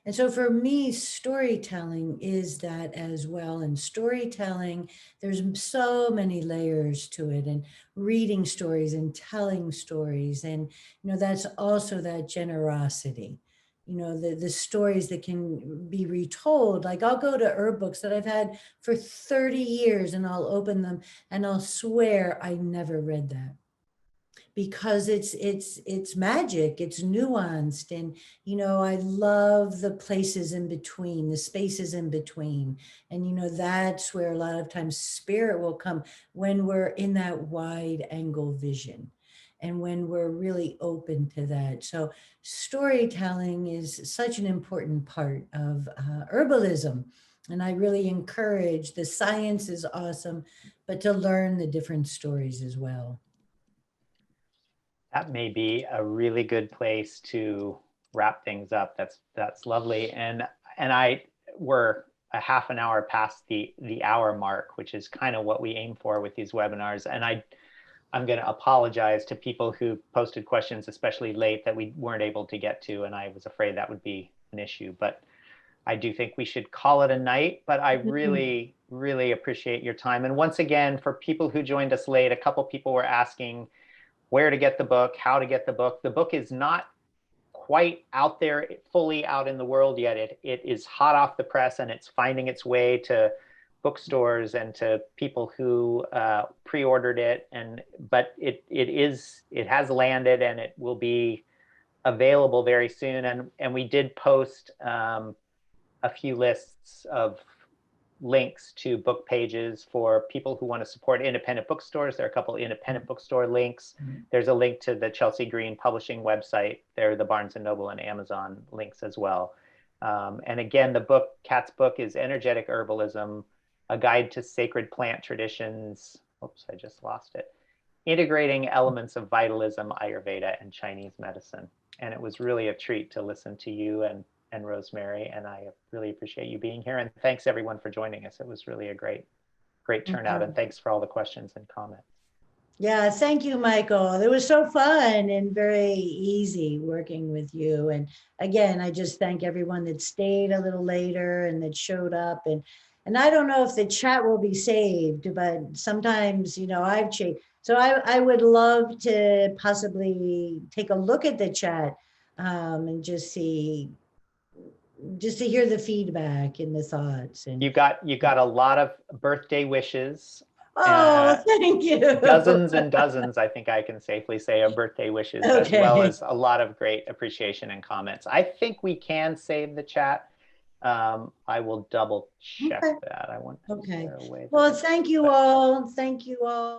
C: And so for me, storytelling is that as well. And storytelling, there's so many layers to it, and reading stories and telling stories. And, that's also that generosity, the stories that can be retold. Like, I'll go to herb books that I've had for 30 years, and I'll open them and I'll swear I never read that, because it's magic, it's nuanced. And I love the places in between, the spaces in between. And that's where a lot of times spirit will come, when we're in that wide angle vision, and when we're really open to that. So storytelling is such an important part of herbalism. And I really encourage, the science is awesome, but to learn the different stories as well.
A: That may be a really good place to wrap things up. That's lovely. And we're a half an hour past the hour mark, which is kind of what we aim for with these webinars. And I'm going to apologize to people who posted questions, especially late, that we weren't able to get to. And I was afraid that would be an issue, but I do think we should call it a night. But I really, really appreciate your time. And once again, for people who joined us late, a couple people were asking where to get the book, how to get the book. The book is not quite out there, fully out in the world yet. It is hot off the press, and it's finding its way to bookstores and to people who pre-ordered it. But it has landed, and it will be available very soon. And we did post a few lists of links to book pages for people who want to support independent bookstores. There are a couple of independent bookstore links. There's a link to the Chelsea Green publishing website. There are the Barnes & Noble and Amazon links as well. And again, Kat's book is Energetic Herbalism, A Guide to Sacred Plant Traditions. Oops, I just lost it. Integrating Elements of Vitalism, Ayurveda, and Chinese Medicine. And it was really a treat to listen to you and Rosemary, and I really appreciate you being here. And thanks everyone for joining us. It was really a great turnout, and thanks for all the questions and comments.
C: Yeah, thank you, Michael. It was so fun and very easy working with you. And again, I just thank everyone that stayed a little later and that showed up. And I don't know if the chat will be saved, but sometimes, I've changed. So I would love to possibly take a look at the chat and just to hear the feedback and the thoughts. And
A: you got a lot of birthday wishes.
C: Oh, thank you.
A: Dozens and dozens, I think I can safely say, of birthday wishes, as well as a lot of great appreciation and comments. I think we can save the chat. I will double check that. I want.
C: Okay. Well, thank you all. Thank you all.